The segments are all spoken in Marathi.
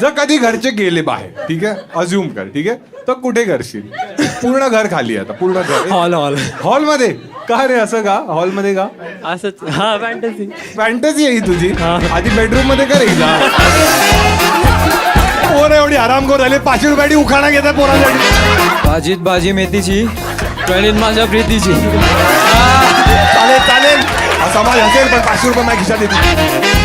जर कधी घरचे गेले बाहेर, ठीक आहे, अज्युम कर, ठीक आहे, तर कुठे करशील? पूर्ण घर खाली आहे आता, पूर्ण घर हॉलमध्ये. का रे असं का? हॉलमध्ये का? असंच. हा, फॅन्टसी आहे ही तुझी. आधी बेडरूम मध्ये कर एकदा. पोरं एवढी आरामखोर झाली, 500 रुपयाची उखाणा घेतात पोरांसाठी. भाजीत भाजी मेथीची, कळीत माझ्या प्रीतीची. चालेल चालेल, समाज असेल पण 500 रुपये माझ्या खिशात येतील.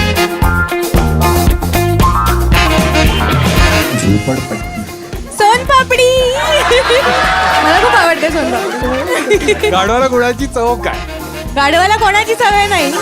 सोनपापडी. मला खूप आवडते सोनपापडी. गाढवाला गुळाची चव काय? गाढवाला कोणाची सवय नाही.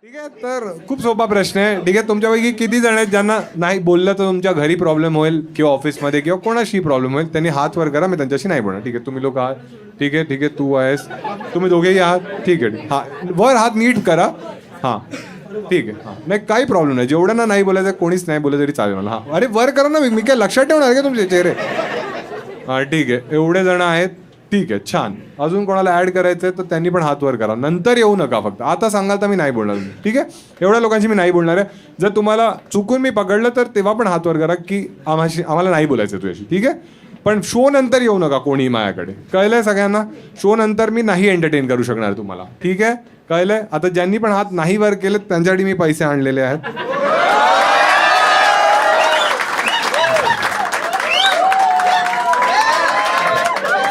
ठीक आहे, तर खूप सोपा प्रश्न आहे. ठीक आहे, तुमच्यापैकी किती जण आहेत ज्यांना नाही बोललं तर तुमच्या घरी प्रॉब्लेम होईल किंवा ऑफिसमध्ये किंवा कोणाशी प्रॉब्लेम होईल? त्यांनी हात वर करा, मी त्यांच्याशी नाही बोलणार. ठीक आहे, तुम्ही लोक आहात. ठीक आहे ठीक आहे, तू आहेस, तुम्ही दोघेही आहात. ठीक आहे, हा वर हात नीट करा. हां ठीक आहे, हां नाही काही प्रॉब्लेम नाही. जेवढ्यांना नाही बोलायचं कोणीच नाही बोललं तरी चालेल मला. हां अरे वर करा ना, मी काय लक्षात ठेवणार का तुमचे चेहरे? हां ठीक आहे, एवढे जण आहेत. ठीक आहे, छान. अजून कोणाला ॲड करायचं आहे तर त्यांनी पण हात वर करा. नंतर येऊ नका, फक्त आता सांगाल तर मी नाही बोलणार. ठीक आहे, एवढ्या लोकांशी मी नाही बोलणार आहे. जर तुम्हाला चुकून मी पकडलं तर तेव्हा पण हात वर करा की आम्हाला नाही बोलायचं तुझ्याशी. ठीक आहे, पण शो नंतर येऊ नका कोणी माझ्याकडे. कळलंय सगळ्यांना? शो नंतर मी नाही एंटरटेन करू शकणार तुम्हाला. ठीक आहे, कळलंय? आता ज्यांनी पण हात नाही वर केले त्यांच्यासाठी मी पैसे आणलेले आहेत.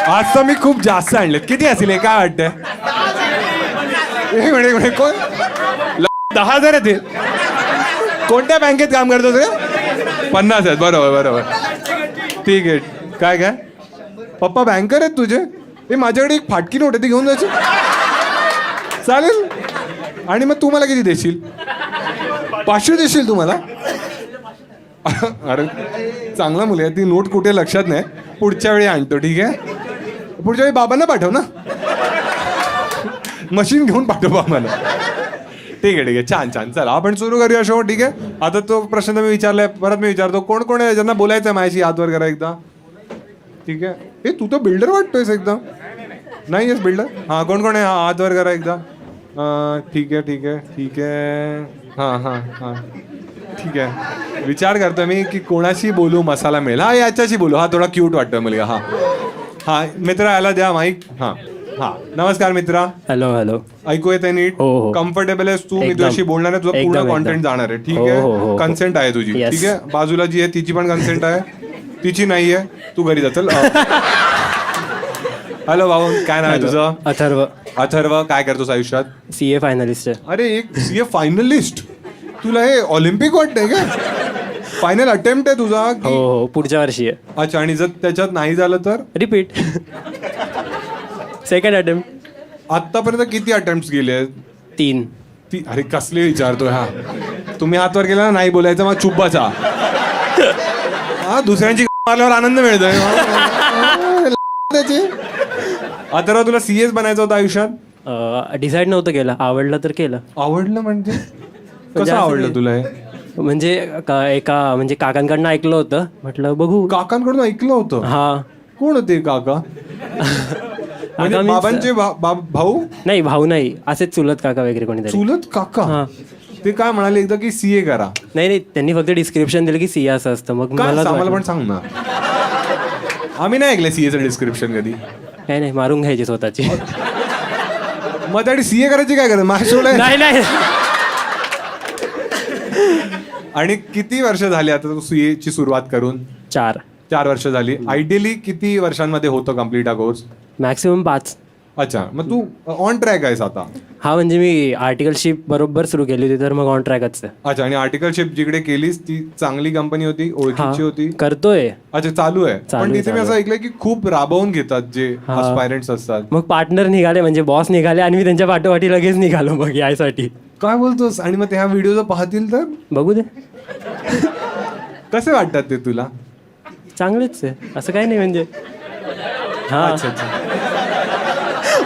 आज तर मी खूप जास्त आणलेत. किती असेल हे काय वाटतंय? एक मिनिट कोण? 10,000 आहेत. कोणत्या बँकेत काम करतो ते? 50 आहेत. बरोबर बरोबर, ठीक आहे. काय काय पप्पा बँकर आहेत तुझे? हे माझ्याकडे एक फाटकी नोट आहे, ती घेऊन जायची चालेल? आणि मग तू मला किती देशील? 500 देशील तू मला? अरे चांगला मुली आहे. ती नोट कुठे लक्षात नाही, पुढच्या वेळी आणतो. ठीक आहे, पुढच्या वेळी बाबांना पाठव ना, मशीन घेऊन पाठव बाबांना. ठीक आहे ठीक आहे, छान छान. चला आपण सुरू करूया शो. ठीक आहे, आता तो प्रश्न मी विचारलाय, परत मी विचारतो. कोण कोण आहे ज्यांना बोलायचं आहे माझ्याशी? हात वर करा एकदा. ठीक आहे, हे तू तर बिल्डर वाटतोयस एकदम. नाही येस बिल्डर? हां कोण कोण आहे? हां हात वर करा एकदा. ठीक आहे ठीक आहे ठीक आहे. हां हां हां ठीक आहे, विचार करतो मी की कोणाशी बोलू मसाला मिळेल. हा याच्याशी बोलू, हा थोडा क्यूट वाटतोय मुलगा. हा हा मित्रा याला द्या माईक. हा हा नमस्कार मित्रा. Hello hello. ऐकू येते नीट? हो. कम्फर्टेबल आहेस तू? मी तुझ्याशी बोलणार आहे, तुझं पूर्ण कॉन्टेंट जाणार आहे. ठीक आहे, कन्सेंट आहे तुझी. ठीक आहे, बाजूला जी आहे तिची पण कन्सेंट आहे, तिची नाही आहे. तू घरी जा चल. हॅलो भाऊ, काय नाव आहे तुझं? अथर्व. अथर्व, काय करतोस आयुष्यात? CA फायनलिस्ट आहे. अरे एक CA फायनलिस्ट? तुला हे ऑलिम्पिक वाटतंय का? फायनल अटेम्प्ट आहे तुझा? हो, पुढच्या वर्षी आहे. अच्छा, आणि जर त्याच्यात नाही झालं तर? रिपीट. Second attempt. आतापर्यंत किती अटेम्प्ट गेले? 3. अरे कसले विचारतोय हा? तुम्ही हातवर गेला ना नाही बोलायचं, मग चुप बसा. हा दुसऱ्यांची मारल्यावर आनंद मिळतोय. आता तुला CS बनायचं होतं आयुष्यात? डिसाईड नव्हतं केलं, आवडलं तर केलं. आवडलं म्हणजे कसं आवडलं तुला हे? म्हणजे एका म्हणजे काकांकडनं ऐकलं होतं, म्हटलं बघू. काकांकडून ऐकलं होतं? हा. कोण होते काका? म्हणजे बाबांचे भाऊ? नाही भाऊ नाही, असेच चुलत काका वगैरे कोणीतरी. चुलत काका? ते काय म्हणाले एकदा की CA करा? नाही त्यांनी फक्त डिस्क्रिप्शन दिलं की CA असं असतं. मग मला पण सांग ना, आम्ही नाही ऐकलं CAचं डिस्क्रिप्शन कधी. नाही मारून घ्यायची स्वतःची. मग त्यासाठी CA करायची काय करायचं? माझ्या शोला नाही. आणि किती वर्ष झाली आता तू CA ची सुरुवात करून? 4 वर्ष झाली. आयडियली किती वर्षांमध्ये होतं कम्प्लीट हा कोर्स? मॅक्सिमम 5. अच्छा, मग तू ऑन ट्रॅक आहेस आता? हा, म्हणजे मी आर्टिकलशिप बरोबर सुरू केली होती, तर मग ऑन ट्रॅकच आहे. अच्छा, आणि आर्टिकलशिप जिकडे केलीस ती चांगली कंपनी होती, ओळखीची होती? करतोय. अच्छा, चालू आहे. पण तिथे मी असं ऐकलंय की खूप राबवून घेतात जे ॲस्पायरंट्स असतात. मग पार्टनर निघाले, म्हणजे बॉस निघाले, आणि मी त्यांच्या पाठोपाठी लगेच निघालो मग यासाठी. काय बोलतोस? आणि मग त्या व्हिडिओ जर पाहतील तर? बघू दे. कसे वाटतात ते तुला? चांगलेच आहे, असं काही नाही. म्हणजे हा अच्छा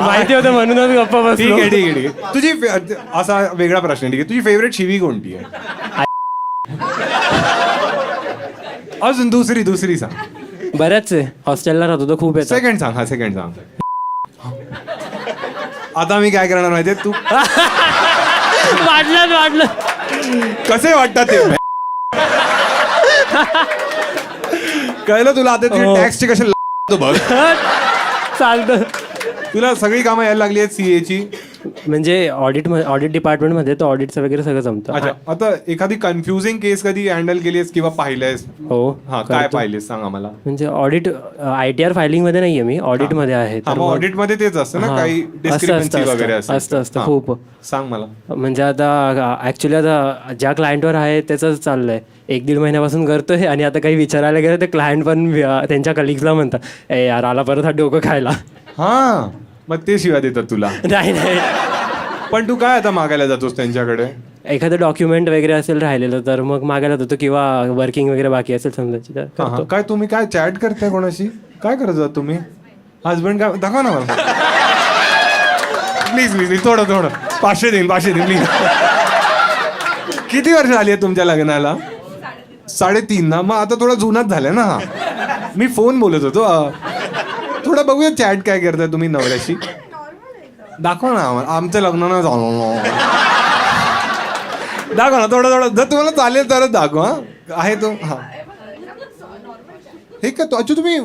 माहिती होतं म्हणूनच गप्पा बस. ठीक आहे ठीक आहे. तुझी असा वेगळा प्रश्न आहे. ठीक आहे, तुझी फेवरेट शिवी कोणती आहे? अजून दुसरी सांग. बऱ्याच आहे, हॉस्टेलला राहतो तो खूप येतात. सेकंड सांग, हा सेकंड सांग. आता मी काय करणार माहितीये, तू वाढलं कसे वाटतात ते कळलं तुला आता हो. टॅक्सचे कसे बघ. चालतं. तुला सगळी कामं यायला लागली आहेत CA ची. म्हणजे ऑडिट डिपार्टमेंटमध्ये तर ऑडिटचं वगैरे सगळं जमतं. अच्छा, आता एखादी कन्फ्युजिंग केस कधी हँडल केलीस किंवा पाहिलंयस? हो. हा, काय करतो. पाहिलेस सांग आम्हाला. म्हणजे ऑडिट ITR फायलिंग मध्ये नाहीये मी, ऑडिट मध्ये आहे. हा, मग ऑडिट मध्ये तेच असतं ना, हा. काही डिस्क्रिपन्सी वगैरे असतं हा. खूप. सांग मला. म्हणजे आता ऍक्च्युली आता ज्या क्लायंटवर आहे त्याचंच चाललंय. 1-1.5 महिन्यापासून करतोय आणि आता काही विचारायला गेलं तर क्लायंट पण त्यांच्या कलिग्सला म्हणतात, ए यार आला परत हा डोकं खायला. हा, मग ते शिवाय देतात तुला. नाही पण तू काय आता मागायला जातोस त्यांच्याकडे? एखादं डॉक्युमेंट वगैरे असेल राहिलेलं तर मग मागायला जातो, किंवा वर्किंग वगैरे बाकी असेल समजायची तर हा, करतो. काय तुम्ही काय चॅट करताय कोणाशी? काय करत आहात तुम्ही? हजबंड काय दाखवा ना मला. प्लीज थोडं 500 देईन प्लीज. किती वर्ष आली आहे तुमच्या लग्नाला? 3.5 ना. मग आता थोडा जुनाच झालाय ना हा. मी फोन बोलत होतो. थोडं बघूया चॅट काय करताय तुम्ही नवऱ्याशी. दाखवा ना आम्हाला. आमचं लग्न ना झालं. दाखवा ना थोडं जर तुम्हाला चालेल तरच दाखवा. आहे तो. हा, हे का तो? अच्छा, तुम्ही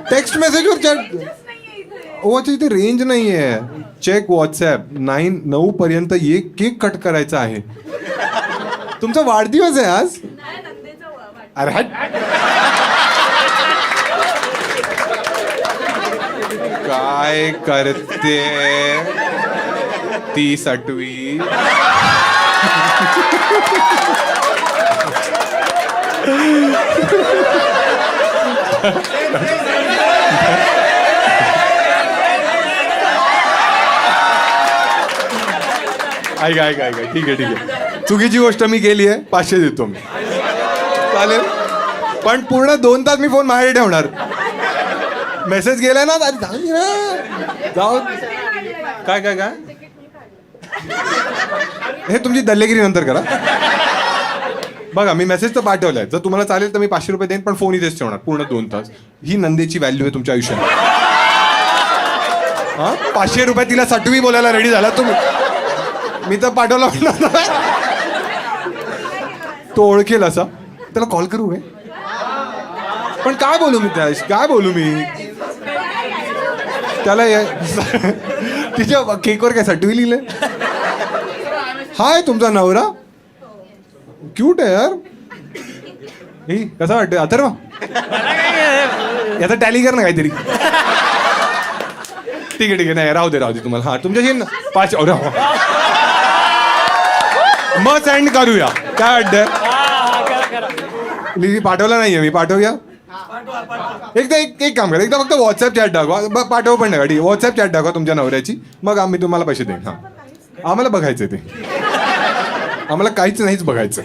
टेक्स्ट मेसेजवर चॅट. ओ अच्छा, इथे रेंज नाही आहे. Check WhatsApp. 9 पर्यंत केक कट करायचा आहे. तुमचा वाढदिवस आहे आज? अरे हट. काय करते 30-8वी? ऐक ठीक आहे. चुकीची गोष्ट मी केली आहे. 500 देतो मी. चालेल, पण पूर्ण 2 तास मी फोन माझ्याकडे ठेवणार. मेसेज गेलाय ना, जाऊ. काय हे तुमची दल्लेगिरी नंतर करा. बघा, मी मेसेज तर पाठवलाय. जर तुम्हाला चालेल तर मी 500 रुपये देईन, पण फोन इथेच ठेवणार पूर्ण 2 तास. ही नंदेची व्हॅल्यू आहे तुमच्या आयुष्यात. हा, 500 रुपये तिला 6वी बोलायला रेडी झाला तुम्ही. मी तर पाठवला तो ओळखेल असा. त्याला कॉल करू काय? पण काय बोलू मी त्याला तिच्या केकवर काय 6वी लिहिलंय? हाय, तुमचा नवरा क्यूट आहे यार. हे कसं वाटतं अथर्व? याचा टॅली कर ना काहीतरी. ठीक आहे. नाही, राहू दे तुम्हाला. हा, तुमच्याशी 5. मग सेंड करूया. काय वाटतंय? पाठवला नाहीये मी. पाठवूया एकदा. एक काम करा, एकदा फक्त व्हॉट्सअप चॅट टाकवा. पाठव पण नका. ठीक, व्हॉट्सअप चॅट टाकवा तुमच्या नवऱ्याची. मग आम्ही तुम्हाला पैसे देईन. हा, आम्हाला बघायचं ते. आम्हाला काहीच नाहीच बघायचं.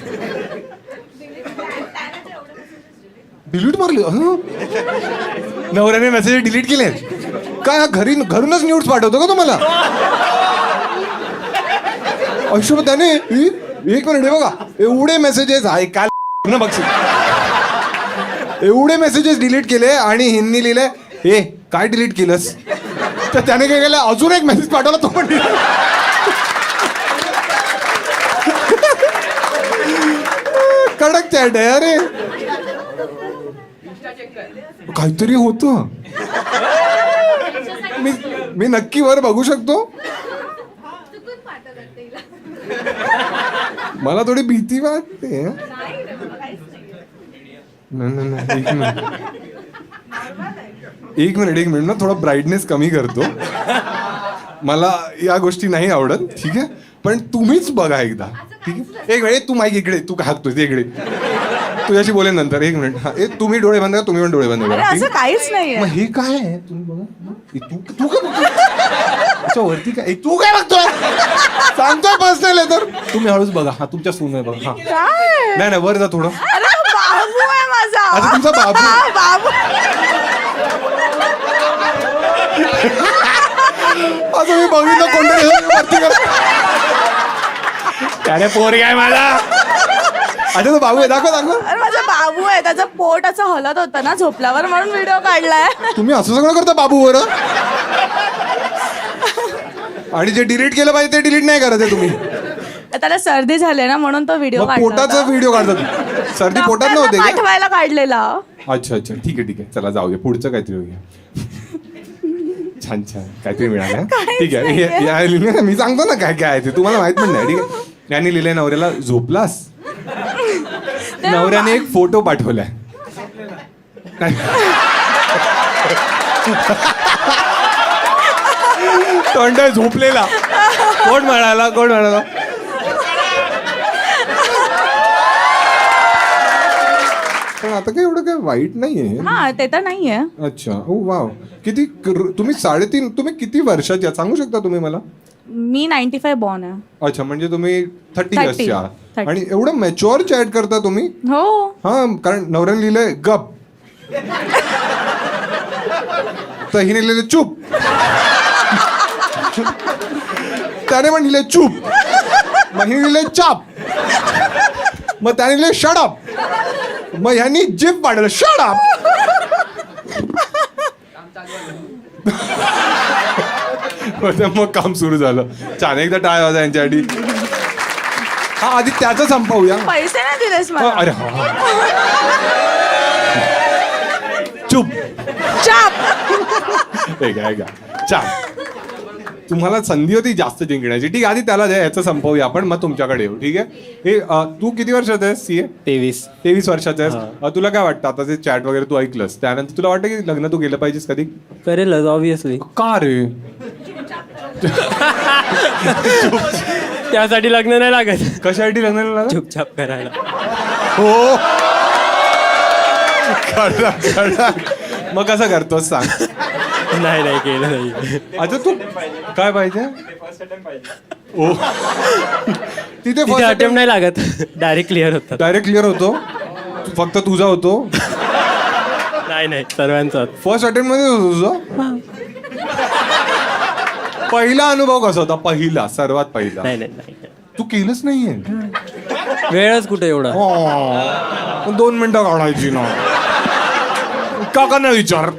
डिलीट मारली? नवऱ्याने मेसेज डिलीट केले काय? घरूनच न्यूज पाठवतो का तुम्हाला? अशोक त्याने 1 मिनिट बघा, एवढे मेसेजेस आहे काल ना बघशील. एवढे मेसेजेस डिलीट केले आणि हिंदी लिहिले, हे काय डिलीट केलंस? तर त्याने काय केलं, अजून एक मेसेज पाठवला, तो पण कडक चॅट आहे. अरे काहीतरी होतं. मी नक्की वर बघू शकतो? मला थोडी भीती वाटते. एक मिनिट ना, थोडा ब्राईटनेस कमी करतो. मला या गोष्टी नाही आवडत. ठीक आहे, पण तुम्हीच बघा एकदा. ठीक आहे, एक वेळ तू माईक इकडे, तू काय हाकतोय इकडे, तुझ्याशी बोलेन नंतर. 1 मिनिट. हा, तुम्ही डोळे बंद करा. तुम्ही पण डोळे बंद करा. असं काहीच नाहीये. मग हे काय आहे? तुम्ही बघा. तू काय बघतोय वरती? काय तू काय बघतोय? सांगतोय पर्सनल आहे तर. तुम्ही हळूच बघा. हा, तुमच्या सून आहे बघा. हा, काय? नाही वर जा थोडं. अरे बाबू आहे माझा. अच्छा, तुमचा बाबू. हा, बाबू. असं मी बघितलं कोणतरी वरती कर. अरे पोरी काय माझा. अच्छा, तो बाबू आहे. दाखव. अरे माझा बाबू बाबू आहे, त्याचं पोट असं हलत होतं ना झोपल्यावर, म्हणून व्हिडिओ काढलाय. तुम्ही असं सगळं करता बाबूवर? आणि जे डिलीट केलं पाहिजे ते डिलीट नाही करत आहे तुम्ही. त्याला सर्दी झाली ना म्हणून तो व्हिडिओ मग पोटाचा व्हिडिओ काढतात. सर्दी पोटात नव्हते का? पाठवायला काढलेला. अच्छा अच्छा, ठीक आहे चला जाऊ दे, पुढचं काहीतरी होऊया. छान काहीतरी मिळालं. ठीक आहे, लिहिले मी सांगतो ना काय काय आहे ते, तुम्हाला माहित पण नाही. ठीक आहे, यांनी लिहिलंय नवऱ्याला झोपलास. नवऱ्याने एक फोटो पाठवलाय. तोंड झोपलेला. कोण म्हणाला? पण आता काही एवढं काय वाईट नाहीये. हा ते तर नाहीये. अच्छा, ओ वाव. किती तुम्ही 3.5, तुम्ही किती वर्षाच्या सांगू शकता तुम्ही मला? मी 95 बॉर्न आहे. अच्छा, म्हणजे तुम्ही 30 इयर्सच्या. 30. आणि एवढं मॅच्युअर चॅट करता तुम्ही? हो. हा, कारण नवऱ्याने लिहिलंय गप, तर हिने लिहिलंय चूप, त्याने पण लिहिलंय चूप, मग हिने लिहिलंय चाप, मग त्याने लिहिलंय शडअप, मग ह्यांनी जिप पाडलं शडअप. मग काम सुरू झालं. छान, एकदा टाळ वाजा यांच्यासाठी. हा, आधी त्याचं संपवूया. पैसे नाही दिलेस मला. अरे हा. चुप. चाप. ऐका छान. तुम्हाला संधी होती जास्त जिंकण्याची. ठीक आहे, आधी त्याला द्या, याचं संपवूया आपण, मग तुमच्याकडे येऊ. ठीक आहे. हे तू किती वर्षाचा आहेस? CA 23 वर्षाचा आहेस. तुला काय वाटतं आता ते चॅट वगैरे तू ऐकलंस त्यानंतर तुला वाटतं की लग्न तू केलं पाहिजेस कधी? करेलच ऑब्विसली. का रे? त्यासाठी लग्न नाही लागत. कशासाठी लग्न नाही लागत? चुपचाप करायला. हो. मग कसं करतोस सांग? नाही केलं नाही. अच्छा, तू काय पाहिजे? ओ, तिथे अटेम्प्ट नाही लागत, डायरेक्ट क्लिअर होतात. डायरेक्ट क्लिअर होतो? फक्त तुझा होतो? नाही सर्वांचा. फर्स्ट अटेम्प्ट मध्ये होतो तुझं? पहिला अनुभव कसा होता? पहिला, सर्वात पहिला? नाही तू केलंच नाहीये? वेळच कुठे एवढा. 2 मिनिटं काढायची ना. काकांना विचार.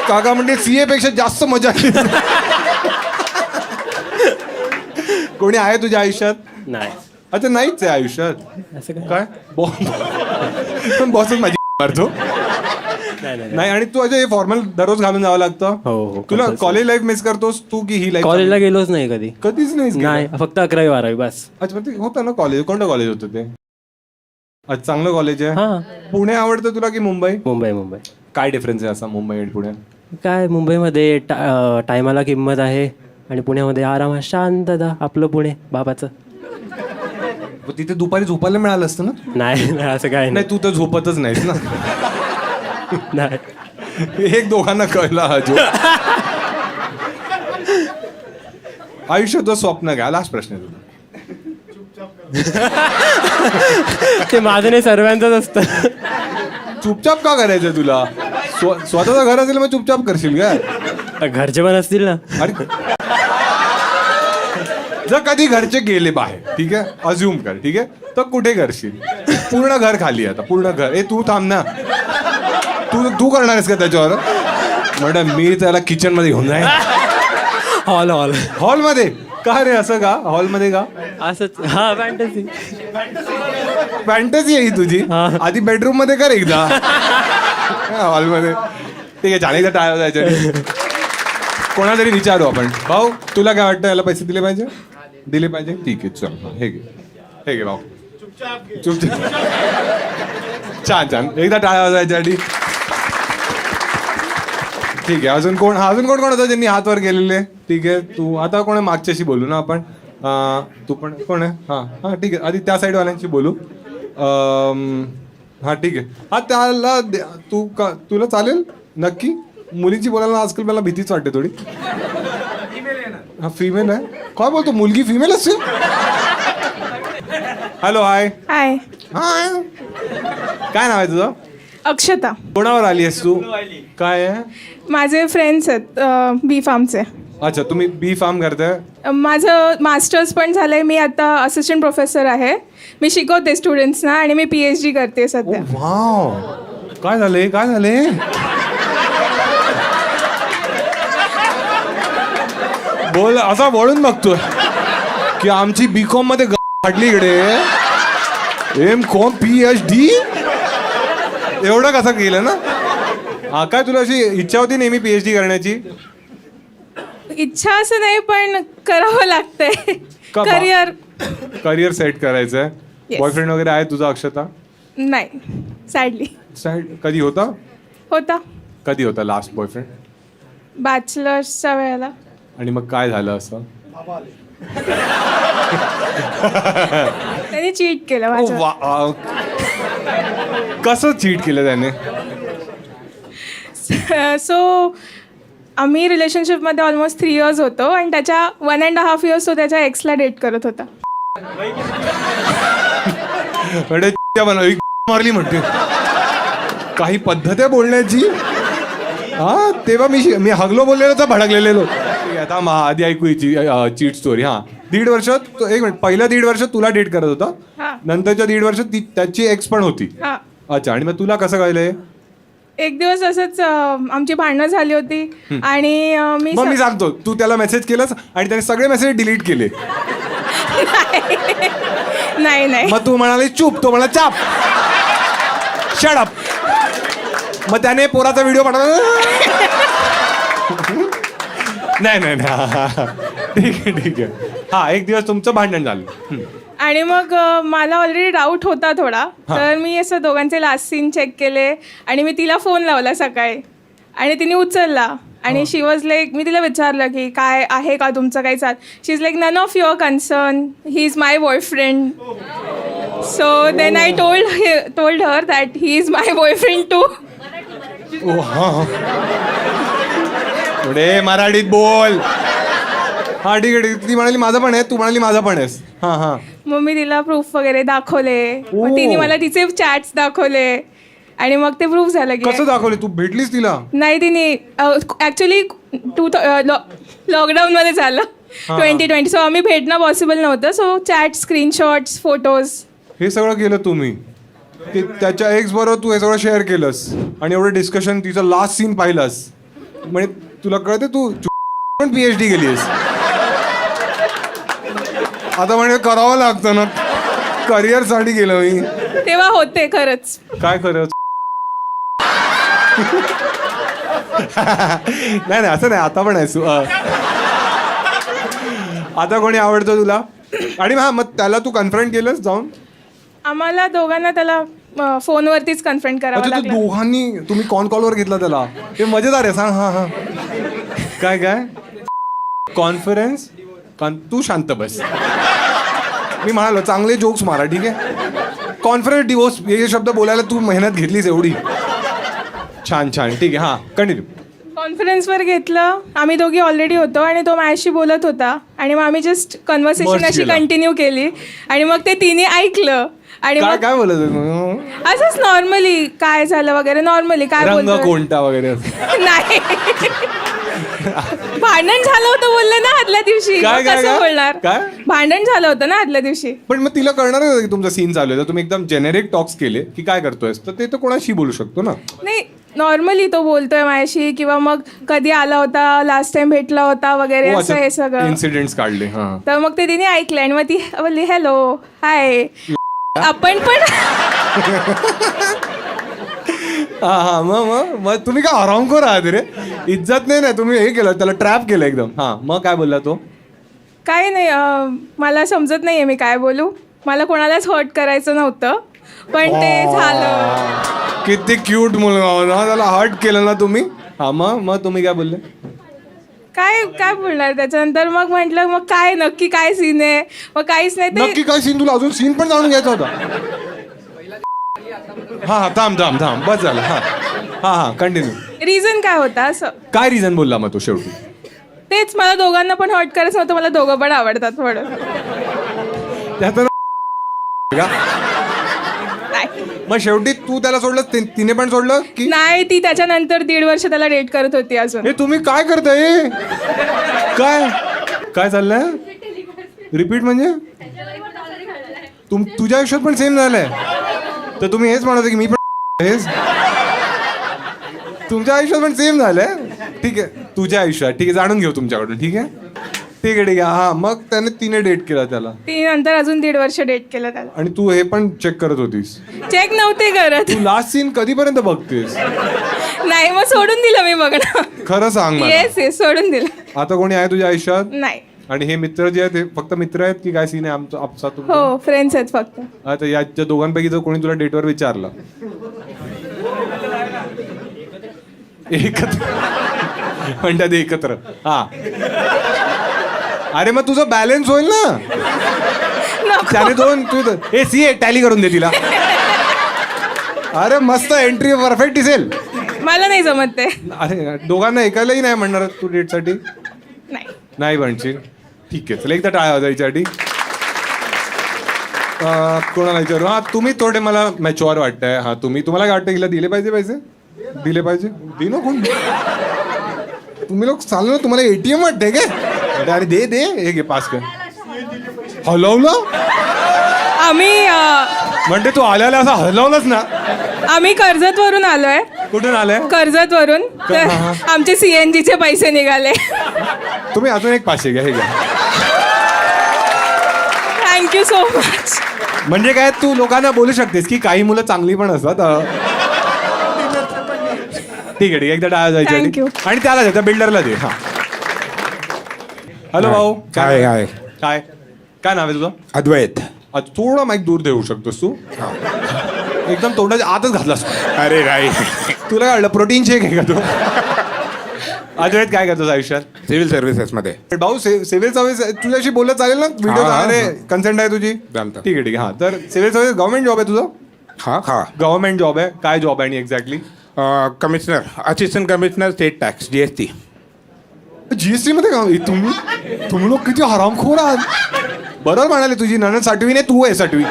काका म्हणजे CA पेक्षा जास्त मजा केली. कोणी आहे तुझ्या आयुष्यात? नाही. अच्छा, नाहीच आहे आयुष्यात. असं काय पण बॉसच माझी मारतो. नाही, आणि तू अजय हे फॉर्मल दररोज घालून जावं लागतं. हो. तुला कॉलेज लाईफ मिस करतोस तू की ही लाईफ? कॉलेजला गेलोच नाही कधी. कधीच नाही, फक्त 11वी 12वी बस. अच्छा, ते होतं ना कॉलेज. कोणतं कॉलेज होतं ते? अच्छा, चांगलं कॉलेज आहे. हा. पुणे आवडतं तुला की मुंबई? मुंबई. काय डिफरन्स आहे असा मुंबई आणि पुणे? काय, मुंबईमध्ये टायमाला किंमत आहे आणि पुण्यामध्ये आरामात शांतता. आपलं पुणे बाबाचं. तिथे दुपारी झोपायला मिळालं असतं ना? नाही असं काय नाही, तू तर झोपतच नाहीस ना. नाही. एक दोघांना कळला हा जो. आयुष्यात स्वप्न घ्या. लास्ट प्रश्न आहे तुझा. ते माझं नाही, सर्वांचंच असतं. चुपचाप का करायचं तुला? स्वतःचं घर असेल मग चुपचाप करशील का? घरचे पण असतील ना. अरे, जर कधी घरचे गेले बाहेर, ठीक आहे, अज्युम कर, ठीक आहे, तर कुठे करशील? पूर्ण घर खाली आता, पूर्ण घर. तू थांब ना. तू करणार आहेस का त्याच्यावर? मॅडम, मी त्याला किचन मध्ये घेऊन जाईन. हॉलमध्ये का रे? असं का? हॉलमध्ये का? असंच. हा, फॅन्टसी. फॅन्टसी आहे ही तुझी? आधी बेडरूम मध्ये कर एकदा. हॉलमध्ये. ठीक आहे, चालेल. टाळा जायचं. कोणातरी विचारू आपण. भाऊ, तुला काय वाटतं, याला पैसे दिले पाहिजे? दिले पाहिजे? ठीक आहे, चल. हे घे भाऊ. चुपचाप. छान. एकदा टाळा वाजायच्यासाठी. ठीक आहे. अजून कोण होतं ज्यांनी हात वर केलेले? ठीक आहे, तू आता कोण आहे? मागच्याशी बोलू ना आपण. तू पण कोण आहे? हां ठीक आहे, आधी त्या साईडवाल्यांशी बोलू. हां ठीक आहे. हा, त्याला तुला चालेल नक्की? मुलींची बोलायला आजकाल मला भीतीच वाटते थोडी. हा, फिमेल आहे? काय बोलतो? मुलगी फिमेल असते? हॅलो, हाय. हाय, काय नाव आहे तुझं? अक्षता. कोणावर आली आहेस तू? काय आहे? माझे फ्रेंड्स आहेत B फार्मचे. अच्छा तुम्ही बी फार्म करताय. माझं मास्टर्स पण झालंय. मी आता असिस्टंट प्रोफेसर आहे. मी शिकवते स्टुडंट्सना आणि मी PhD करते सध्या. वाव, काय झाले काय झाले. बोल, असा वळून बघतोय की आमची B.Com मध्ये फाटली इकडे. M.Com PhD एवढं कसं केलं ना. हा, काय तुला अशी इच्छा होती नेहमी PhD करण्याची? इच्छा असं नाही, पण करावं लागतंय. का बा? करिअर सेट करायचंय. Yes. बॉयफ्रेंड वगैरे आहे तुझा अक्षता? नाही, सॅडली. कधी होता? होता कधी होता लास्ट बॉयफ्रेंड? बॅचलर्सच्या वेळेला. आणि मग काय झालं असं? त्याने चीट केलं माझ्या. कसं चीट केलं त्याने? सो आम्ही रिलेशनशिपमध्ये ऑलमोस्ट 3 years होतो आणि त्याच्या 1.5 years तो त्याच्या एक्सला डेट करत होता. मारली म्हणते. काही पद्धत आहे बोलण्याची. हा, तेव्हा मी हगलो बोललेलो तर भडकलेलो. आता आधी ऐकू चीट स्टोरी. हा, 1.5 वर्ष, एक मिनिट, पहिल्या 1.5 वर्ष तुला डेट करत होता, हा. नंतरच्या 1.5 वर्ष त्याची एक्स पण होती. हां, अच्छा, आणि मग तुला कसं कळलंय? एक दिवस असंच आमची भांडणं झाली होती आणि मग मी सांगतो, तू त्याला मेसेज केलास आणि त्याने सगळे मेसेज डिलीट केले. नाही. मग तू म्हणाली चूप, तो म्हणा चाप, शट अप. मग त्याने पोराचा व्हिडिओ पाठवला. नाही. ठीक आहे. हा, एक दिवस तुमचं भांडण झालं. आणि मग मला ऑलरेडी डाऊट होता थोडा, तर मी असं दोघांचे लास्ट सीन चेक केले आणि मी तिला फोन लावला सकाळी आणि तिने उचलला आणि शी वॉज लाईक, मी तिला विचारलं की काय आहे का तुमचं काही चाल. She is like none of your concern, he is my boyfriend. So then I told her that he is my boyfriend too. पुढे मराठीत बोल. हा, ठीक आहे. ती म्हणाली माझं पण आहे, तू म्हणाली माझं पण आहेस. हा. मग मी तिला प्रूफ वगैरे दाखवले. मग ओ. तिने मला तिचे चॅट्स दाखवले आणि मग ते प्रूफ झालं की कसं दाखवले? तू भेटलीस तिला? नाही, तिने ॲक्च्युली लॉकडाऊनमध्ये झालं 2020. सो आम्ही भेटणं पॉसिबल नव्हतं. सो चॅट, स्क्रीनशॉट्स, फोटोज हे सगळं केलं तुम्ही? ते त्याच्या एक्स बरोबर तू हे सगळं शेअर केलंस आणि एवढं डिस्कशन, तिचं लास्ट सीन पाहिलंस, म्हणजे तुला कळते तू पण PhD केलीस. आता म्हणजे करावं लागतं ना, करिअरसाठी गेलं मी. तेव्हा होते खरंच. काय करत? नाही असं नाही, आता पण आहेस. आता कोणी आवडतं तुला? आणि मग त्याला तू कन्फ्रंट केलंस जाऊन? आम्हाला दोघांना त्याला फोनवरतीच कन्फ्रंट करावं अच्छा, तू लागलं. दोघांनी तुम्ही कॉलवर घेतला त्याला? हे मजेदार आहे. सांग. हा. काय कॉन्फरन्स? तू शांत बस. मी म्हणालो चांगले जोक्स मारा, ठीक आहे. कॉन्फरन्स, डिवोर्स हे शब्द बोलायला तू मेहनत घेतलीस एवढी. छान, ठीक आहे. हां, कंटिन्यू. कॉन्फरन्सवर घेतलं. आम्ही दोघी ऑलरेडी होतो आणि तो माझ्याशी बोलत होता आणि मग आम्ही जस्ट कन्व्हर्सेशन Merge अशी केलं. कंटिन्यू केली आणि मग ते तिने ऐकलं आणि मग काय बोलत होते? असंच नॉर्मली काय झालं वगैरे, नॉर्मली काय रंग बोलतोय. कोणता वगैरे? नाही, भांडण झालं होतं बोललं ना आदल्या दिवशी. काय, मग काय, कसं काय? बोलणार? काय? भांडण झालं होतं ना आदल्या दिवशी. पण मग तिला कळणार होतं की तुमचा सीन चालू आहे, तर तुम्ही एकदम जेनेरिक टॉक्स केले की काय करतोयस, तर ते तर कोणाशी बोलू शकतो ना. नाही, नॉर्मली तो बोलतोय माझ्याशी किंवा मग कधी आला होता, लास्ट टाइम भेटला होता वगैरे, असं हे सगळं इन्सिडेंट्स काढले. हा. तर मग ते तिने ऐकलं आणि मग ती बोलली हॅलो हाय, आपण पण. हा. मग तुम्ही काय हरामखोर आहात रे? इज्जत नाही ना, तुम्ही हे केलं, त्याला ट्रॅप केलं एकदम. हा, मग काय बोलला तो? काय नाही, मला समजत नाहीये मी काय बोलू. मला कोणालाच हर्ट करायचं नव्हतं, पण ते झालं. किती क्यूट मुलगा होता, त्याला हर्ट केलं ना तुम्ही. हा, मग तुम्ही काय बोलले? काय बोलणार त्याच्यानंतर. मग म्हटलं मग काय नक्की काय सीन आहे. मग काहीच नाही. नक्की काय सीन? तुला अजून सीन पण जाणून घ्यायचा होता. हा, थांब बस झालं. हा, कंटिन्यू. रिझन काय होता असं? काय रिझन बोलला मग तो शेवटी? तेच, मला दोघांना पण हर्ट करायचं नव्हतं, मला दोघं पण आवडतात म्हणून. त्याचं नाही मग शेवटी तू त्याला सोडलं तिने पण सोडलं की नाही, ती त्याच्यानंतर 1.5 वर्ष त्याला डेट करत होती अजून. हे तुम्ही काय करताय काय काय चाललंय रिपीट म्हणजे तुझ्या आयुष्यात पण सेम झालंय तर तुम्ही हेच म्हणत की मी पण हेच तुमच्या आयुष्यात पण सेम झालंय. ठीक आहे तुझ्या आयुष्यात ठीक आहे जाणून घेऊ तुमच्याकडून. ठीक आहे ठीक आहे ठीक आहे. हा मग तिने डेट केला त्याला ती नंतर अजून 1.5 वर्ष डेट केलं त्याला. आणि तू हे पण चेक करत होतीस. चेक नव्हते करत. तू लास्ट सीन कधीपर्यंत बघतेस नाही मग सोडून दिलं मी बघणं. खरं सांग मला. येस येस सोडून दिलं. आता कोणी आहे तुझ्या आयुष्यात? नाही. आणि हे मित्र जे आहेत हे फक्त मित्र आहेत की काय सीन आहे आमचा आपसा तुमचा? हो फ्रेंड्स आहेत फक्त. आता याच्या दोघांपैकी जर कोणी तुला डेटवर विचारलं एकत्र म्हणतात एकत्र हा अरे मग तुझं बॅलन्स होईल ना. नको. त्याने दोन तू ए सी टॅली करून दे तिला. अरे मस्त एंट्री परफेक्ट दिसेल. मला नाही जमत ते. अरे दोघांना एकालाही नाही म्हणणार तू डेटसाठी? नाही. नाही म्हणशील ठीक आहे चला एकदा टाळ्या वाजायच्यासाठी. कोणाला विचारू हा तुम्ही थोडे मला मॅच्युअर वाटतंय. हा तुम्हाला काय वाटतं हिला दिले पाहिजे पैसे दिले पाहिजे दे ना कोण तुम्ही लोक चालू ना तुम्हाला ATM वाटतंय काय? अरे दे दे हे घे पास कर. हलवलं आम्ही म्हणते तू आल्याला असं हलवलंच ना. आम्ही कर्जत वरून आलोय. कुठून आलंय? कर्जत वरून. तर आमचे CNG चे पैसे निघाले. तुम्ही अजून एक 500 घ्या हे घ्या. Thank you so much. म्हणजे काय तू लोकांना बोलू शकतेस की काही मुलं चांगली पण असतात. ठीक आहे ठीक आहे एकदा टाळा Thank जायचं you. आणि त्याला दे त्या बिल्डरला दे. हा हॅलो भाऊ काय काय काय काय नाव आहे तुझं? अद्वैत. थोडा माईक दूर देऊ शकतोस तू एकदम तोंडाच्या आतच घातलास. अरे नाही तुला कळलं प्रोटीन शेक आहे का तू? अद्वैत काय करतोस आयुष्यात? सिव्हिल सर्व्हिसेस मध्ये. भाऊ सिव्हिल सर्व्हिस तुझ्याशी बोलत चालेल ना व्हिडिओ हा, हा, अरे हा. कन्सेंट आहे तुझी? चालतं. ठीक आहे ठीक आहे हा तर सिव्हिल सर्व्हिस गव्हर्नमेंट जॉब आहे तुझं? हा हा गव्हर्नमेंट जॉब आहे काय जॉब आहे आणि exactly? Commissioner assistant commissioner state tax GST. GST मध्ये काम तुम्ही लोक किती हरामखोर आहात. बरोबर म्हणाले तुझी नणंद साठवी नाही तू आहे साठवी.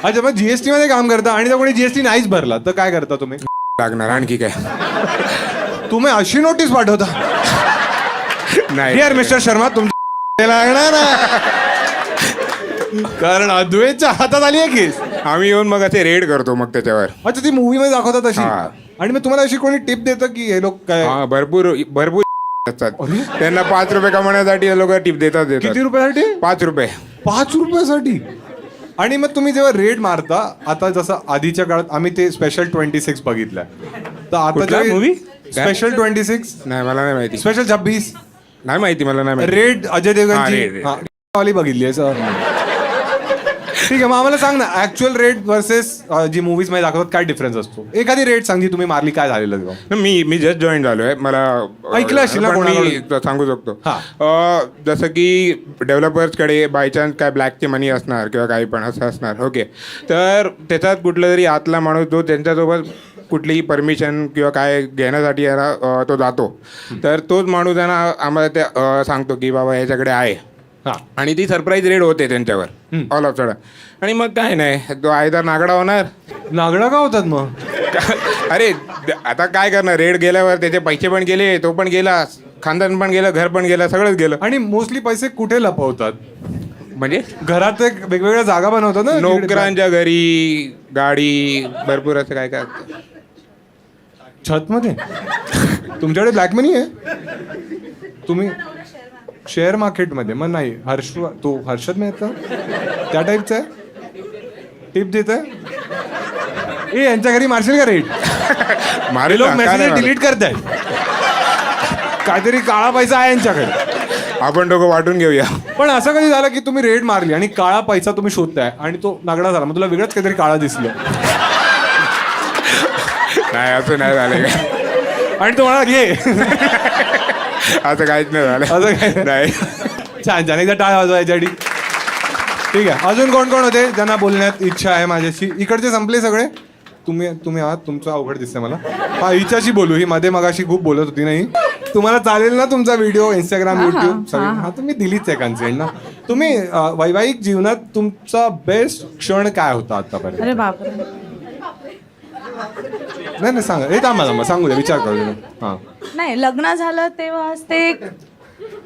अच्छा मग जीएसटी मध्ये काम करता आणि जर कोणी जीएसटी नाहीच भरला तर काय करता तुम्ही? लागणार आणखी काय? तुम्ही अशी नोटीस पाठवता नाही डिअर मिस्टर शर्मा तुमच्या लागणार कारण अद्वैतच्या हातात आली आहे केस. आम्ही येऊन मग असे रेड करतो मग त्याच्यावर. अच्छा ती मूवी मध्ये दाखवतात तशी. हा. आणि मग तुम्हाला अशी कोणी टिप देतं की हे लोक काय हा भरपूर भरपूर असतात. त्यांना 5 रुपये कमवण्यासाठी लोक टिप देतात किती रुपयासाठी? 5 रुपये. 5 रुपयासाठी? आणि मग तुम्ही जेव्हा रेड मारता आता जसं आधीच्या काळात आम्ही ते स्पेशल 26 बघितलंय तर आता कुठला movie? स्पेशल 26 नाही मला नाही माहिती. स्पेशल 26 नाही माहिती मला नाही माहिती. रेड अजय हा, देवगणची रेड. हा, वाली बघितली आहे सर. ठीक आहे मग आम्हाला सांग ना ऍक्च्युअल रेड वर्सेस जी मूवीज मध्ये दाखवतात काय डिफरन्स असतो? एखादी रेड सांग जी तुम्ही मारली काय झालेलं तेव्हा? मी जस्ट जॉईन झालोय. मला ऐकलं असेल ना पण मी कोणाकडून? सांगू शकतो. हा. जसं की डेव्हलपर्सकडे बाय चान्स काय ब्लॅकची मनी असणार किंवा काही पण असं असणार. ओके तर त्याच्यात कुठला तरी आतला माणूस जो त्यांच्यासोबत कुठलीही परमिशन किंवा काय घेण्यासाठी याला तो जातो तर तोच माणूस आहे ना आम्हाला त्या सांगतो की बाबा याच्याकडे आहे. हा आणि ती सरप्राईज रेड होते त्यांच्यावर ऑल ऑफ सडन. आणि मग काय नाही तो आयदार नागडा होणार. नागडा का होतात मग? अरे आता काय करणार रेड गेल्यावर त्याचे पैसे पण गेले तो पण गेला खानदान पण गेलं घर पण गेलं सगळंच गेलं. आणि मोस्टली पैसे कुठे लपवतात? म्हणजे घरात एक वेगवेगळ्या जागा बनवतात ना नोकरांच्या घरी गाडी भरपूर असं काय काय असतं. छत मध्ये. तुमच्याकडे ब्लॅक मनी आहे? तुम्ही शेअर मार्केटमध्ये मग नाही तो हर्षद मेहता त्या टाईपचा आहे टिप देत आहे. ए यांच्या घरी मारशील का रेट? मारे लोक मेसेज डिलीट करताय. काहीतरी काळा पैसा आहे यांच्याकडे. आपण दोघं वाटून घेऊया. पण असं कधी झालं की तुम्ही रेड मारली आणि काळा पैसा तुम्ही शोधताय आणि तो नागडा झाला मग तुला वेगळंच काहीतरी काळा दिसलं? नाही असं नाही झालं. आणि तो म्हणा घे असं काहीच नाही झालं. असं काय नाही. छान छान एकदा टाळ वाजवायच्यासाठी. ठीक आहे अजून कोण कोण होते ज्यांना बोलण्यात इच्छा आहे माझ्याशी? इकडचे संपले सगळे? तुम्ही आहात तुमचं अवघड दिसतंय मला. हा हिच्याशी बोलू ही मध्ये मगाशी खूप बोलत होती नाही तुम्हाला चालेल ना तुमचा व्हिडिओ इंस्टाग्राम युट्यूब सगळं? हा तर मी दिलीच आहे कन्सेंट ना. तुम्ही वैवाहिक जीवनात तुमचा बेस्ट क्षण काय होता आतापर्यंत? अरे बापरे. नाही सांगा. हे थांबा सांगू द्या, विचार करू द्या. हा नाही, लग्न झालं तेव्हा ते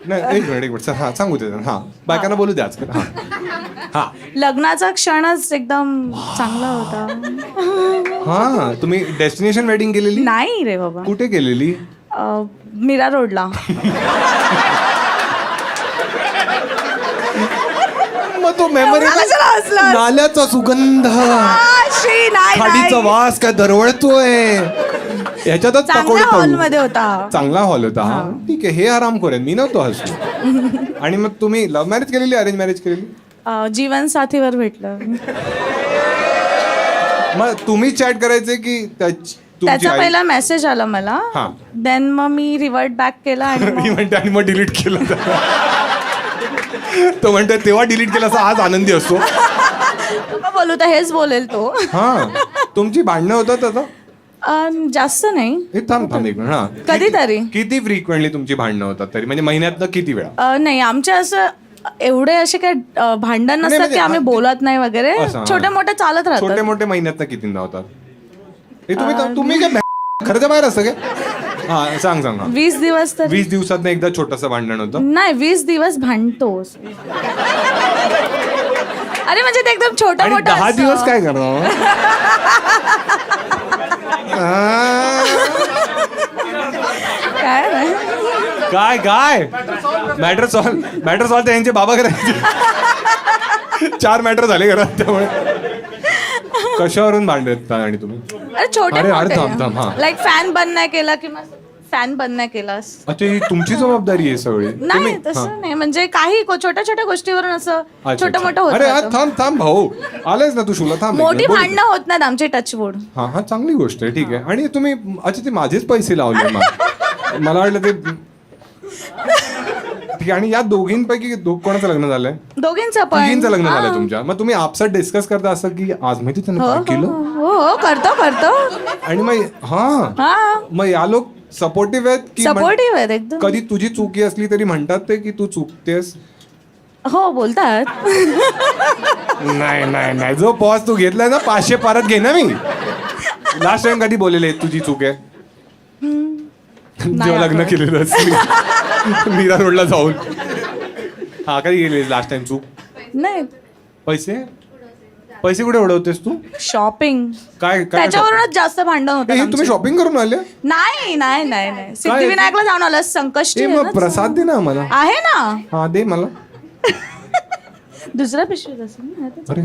नाही, एक मिनिट सर. हा सांगू दे. हा बायकांना बोलू द्या आजकाल. हा लग्नाचा क्षणच एकदम चांगला होता. हा तुम्ही डेस्टिनेशन वेडिंग केलेली? नाही रे बाबा. कुठे केलेली? मीरा रोडला. मग तो मेमरी नाल्याचा सुगंध, खाडीचा वास काय दरवळतोय ह्याच्यातच चांगल्या हॉलमध्ये होता. चांगला हॉल होता. हा ठीक आहे. हे आराम करेन मी नव्हतो हसू. आणि मग तुम्ही लव्ह मॅरेज केलेली अरेंज मॅरेज केलेली? जीवन साथीवर भेटलं. मग तुम्ही चॅट करायचे की तुमची त्याचा आई? पहिला मेसेज आला मला. हा. देन मग मी रिवर्ट बॅक केला आणि मी म्हणते आणि मग डिलीट केलं. तो म्हणतो तेव्हा डिलीट केलं असं आज आनंदी असतो. मग बोलू तर हेच बोलेल तो. हा तुमची भांडणं होतात आता? जास्त नाही. हे थांब एक मिनिट. हा कधीतरी. किती फ्रिक्वेंटली तुमची भांडणं होतात तरी? म्हणजे महिन्यातनं किती वेळा? नाही, आमचे असं एवढे असे काय भांडण नसतात म्हणजे की आम्ही बोलत नाही वगैरे. असं, हा. छोटे मोठे चालत छोटे राहतात. मोठे महिन्यातनं कितींदा होतात? हे तुम्ही काय खरंच्या बाहेर असतं काय? हा सांग हा. 20 दिवस तर 20 दिवसात एकदा छोटस भांडण होतं? नाही, 20 दिवस भांडतोस. अरे म्हणजे ते एकदम छोटं आणि मोठं 10 असतं. दिवस काय करणार? काय नाही. काय मॅटर सॉल्व त्यांचे बाबा करायचे. 4 मॅटर झाले घरात. त्यामुळे कशावरून भांडत आणि तुम्ही? अरे छोटे अरे, मोठे. थांब, हा. लाईक फॅन बंद नाही केला किंवा फॅन बंद नाही केलास. अच्छा ही तुमची जबाबदारी आहे सगळी? नाही तसं नाही, म्हणजे काही छोट्या छोट्या गोष्टीवरून असं छोटं मोठं होत अरे राहतं. थांब भाऊ आलेच ना तू शुला. थांब मोठी भांडणं होत नाहीत आमचे टचवूड. हा चांगली गोष्ट आहे. ठीक आहे. आणि तुम्ही अच्छा ते माझेच पैसे लावले मला वाटलं ते ठीक आहे. आणि या दोघींपैकी कोणाचं लग्न झालंय? दोघींचं पण. तिघींचं लग्न झालंय तुमच्या. मग तुम्ही आपसात डिस्कस करता असं की आज माहिती त्यांना काय केलं? हो करतो. आणि मग हा मग या लोक सपोर्टिव्ह आहेत की सपोर्टिव्ह आहेत एकदम. कधी तुझी चुकी असली तरी म्हणतात ते की तू चुकतेस? हो बोलतात. नाही जो पॉज तू घेतलाय ना 500 परत घे ना. मी लास्ट टाइम कधी बोललेले तुझी चूक आहे? जेव्हा लग्न केलेलं असली मीरा रोडला जाऊन. हा कधी गेले लास्ट टाइम चूक? नाही, पैसे कुठे उडवतेस तू? शॉपिंग. काय त्याच्यावरूनच जास्त भांडण होतं. हे तुम्ही शॉपिंग करून आले? नाही सिद्धिविनायकला जाऊन आलं. संकष्टी आहे मग ना. प्रसाद दे ना आम्हाला. आहे ना. हा दे मला. दुसऱ्या पिशवीत असेल ना. अरे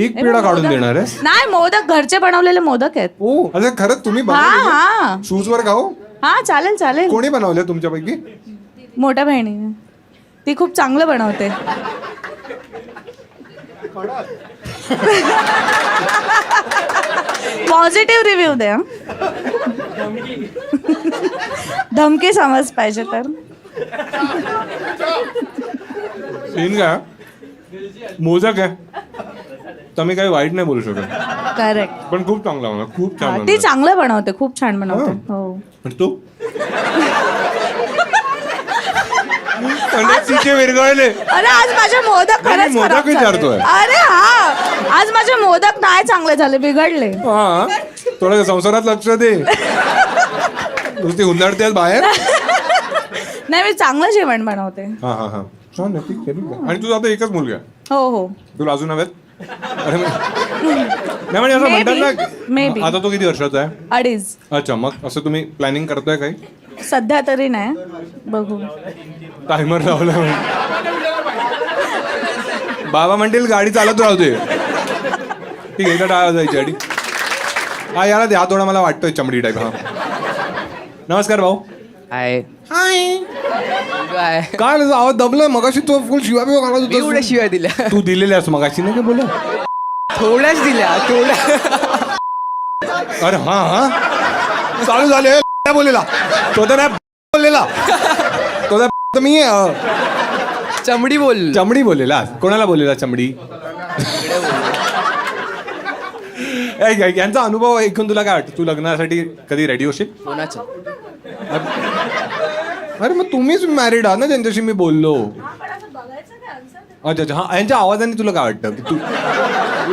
एक पेढा काढून देणार आहे? नाही, मोदक घरचे बनवलेले मोदक आहेत. ओ अच्छा खरंच तुम्ही हा शूज वर खाऊ? हा चालेल. कोणी बनवले तुमच्यापैकी? मोठ्या बहिणीने. ती खूप चांगलं बनवते. पॉझिटिव्ह रिव्ह्यू द्या. धमकी समज पाहिजे तर. सीन काय मोजक आहे. तुम्ही काही वाईट नाही बोलू शकत. करेक्ट. पण खूप चांगला मला खूप छान ती चांगलं बनवते, खूप छान बनवते. हो. पण तू तिचे विरघळले. अरे आज माझे मोदक नाही, खरंच मोदक खराब झाले. विचारतोय. अरे हा, आज माझे मोदक नाही चांगले झाले, बिघडले. हा थोडं संसारात लक्ष दे. नुसती हुंदडते बाहेर. नाही, मी चांगलं जेवण बनवते. हा छान आहे. ठीक आहे. आणि तुझा आता एकच मुलगा आहे? हो. तुला अजून हवेत? अरे नाही म्हणजे असं म्हणतात Maybe. ना. आता तो किती वर्षाचा आहे? 2.5. अच्छा मग असं तुम्ही प्लॅनिंग करतोय काही? सध्या तरी नाही, बघू. टायमर लावला. बाबा म्हणतील गाडी चालत राहते. ठीक आहे. टाळा जायची गाडी. हा याला द्या थोडा. मला वाटतोय चमडी टाईप. हा नमस्कार भाऊ. हाय हाय. काय काय आवाज दबलं मगाशी तो फुल शिवा बिवा घालत एवढ्या होता. शिवाय दिल्या तू दिलेल्यास मगाशी नाही का बोला? थोड्याच दिल्या थोड्या. अरे हा चालू झाले. बोललेला तो तर नाही बोललेला. तो तर मी चमडी बोल. चमडी बोललेला. कोणाला बोललेला चमडी? यांचा अनुभव ऐकून तुला काय वाटतं? तू लग्नासाठी कधी रेडी होशील? कोणाचं? अरे मग तुम्हीच मॅरिड आहात ना ज्यांच्याशी मी बोललो. अच्छा अच्छा हा यांच्या आवाजाने तुला काय वाटतं की तू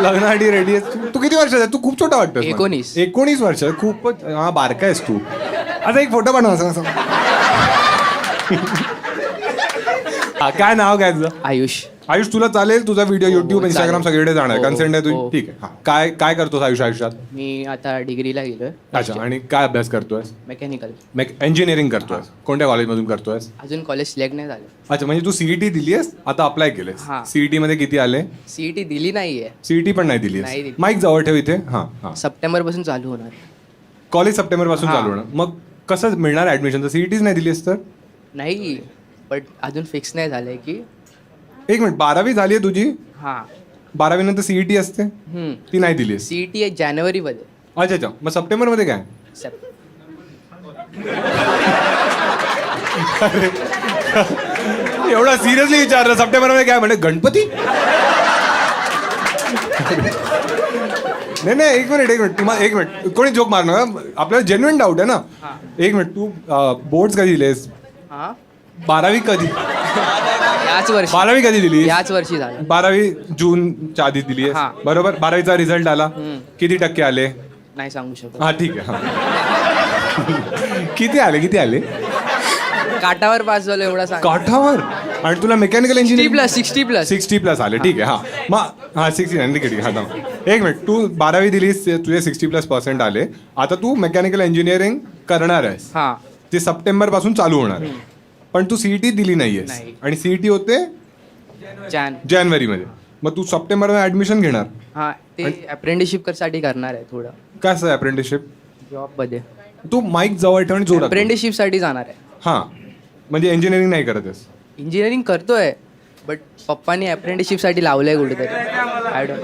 लग्नासाठी रेडी आहेस? तू किती वर्षाचा आहे? तू खूप छोटा वाटतो. 19 वर्ष. खूपच हा बारका आहेस तू. आता एक फोटो बनव असं. हा काय नाव काय तुझं? आयुष. आयुष तुला चालेल तुझा व्हिडिओ युट्यूब चालेल. इंस्टाग्राम सगळीकडे जाणार हो, कन्सेंट आहे तुझी हो. ठीक आहे. हा काय काय करतोस आयुष आयुष्यात? मी आता डिग्रीला गेलोय. अच्छा आणि काय अभ्यास करतोय? मेकॅनिकल. इंजिनिअरिंग करतोय. कोणत्या कॉलेजमधून करतोय? अजून कॉलेज सिलेक्ट नाही झालं. अच्छा म्हणजे तू सीईटी दिली आहेस आता अप्लाय केलेस. हा. सीईटी मध्ये किती आले? सीईटी दिली नाहीये. सीईटी पण नाही दिली नाही दिली. माईक जवळ ठेव इथे. हा हा सप्टेंबर पासून चालू होणार. कॉलेज सप्टेंबर पासून हा. चालू होणार. मग कसं मिळणार ऍडमिशन? तर सीईटीच नाही दिलीस तर? नाही बट अजून फिक्स नाही झालंय की. एक मिनिट 12वी झाली आहे तुझी? हां. 12वी नंतर सीईटी असते ती नाही दिलीस. सीईटी आहे जानेवारीमध्ये. अच्छा अच्छा मग सप्टेंबर मध्ये काय? एवढा सिरियसली विचारलं सप्टेंबर मध्ये काय म्हणजे गणपती? नाही नाही एक मिनिट तुम्हाला एक मिनिट कोणी जोक मारणार आपल्याला जेन्युइन डाऊट आहे ना. एक मिनिट तू बोर्ड्स कधी दिलेस? हां. 12वी कधी? याच वर्षी. 12वी कधी दिली? याच वर्षी झालं. 12वी जूनच्या आधी दिली हा. बरोबर. 12वीचा रिझल्ट आला किती टक्के आले? नाही सांगू शकत. हा ठीक आहे हा. किती आले? काटावर पास झालं एवढा सांग. काठावर. आणि तुला मेकॅनिकल इंजिनिअरिंग 60 प्लस आले ठीक आहे. हा मग हा 60 ठीक आहे. हा एक मिनिट तू 12वी दिलीस तुझे 60+ आले. आता तू मेकॅनिकल इंजिनिअरिंग करणार आहेस. हां. ते सप्टेंबर पासून चालू होणार आहे. पण तू सीईटी दिली नाहीयेस नाही. आणि सीईटी होते जानेवारीमध्ये. मग तू सप्टेंबर मध्ये ऍडमिशन घेणार. हां ते अप्रेंटिसशिप साठी करणार आहे थोडं. काय असं अप्रेंटिसशिप? जॉबमध्ये. तू माईक जवळ ठेवून जोरात. अप्रेंटिसशिप साठी जाणार आहे. हा म्हणजे इंजिनिअरिंग नाही करत आहेस? इंजिनिअरिंग करतोय बट पप्पानी अप्रेंटिसशिप साठी लावलंय कुठेतरी. I don't.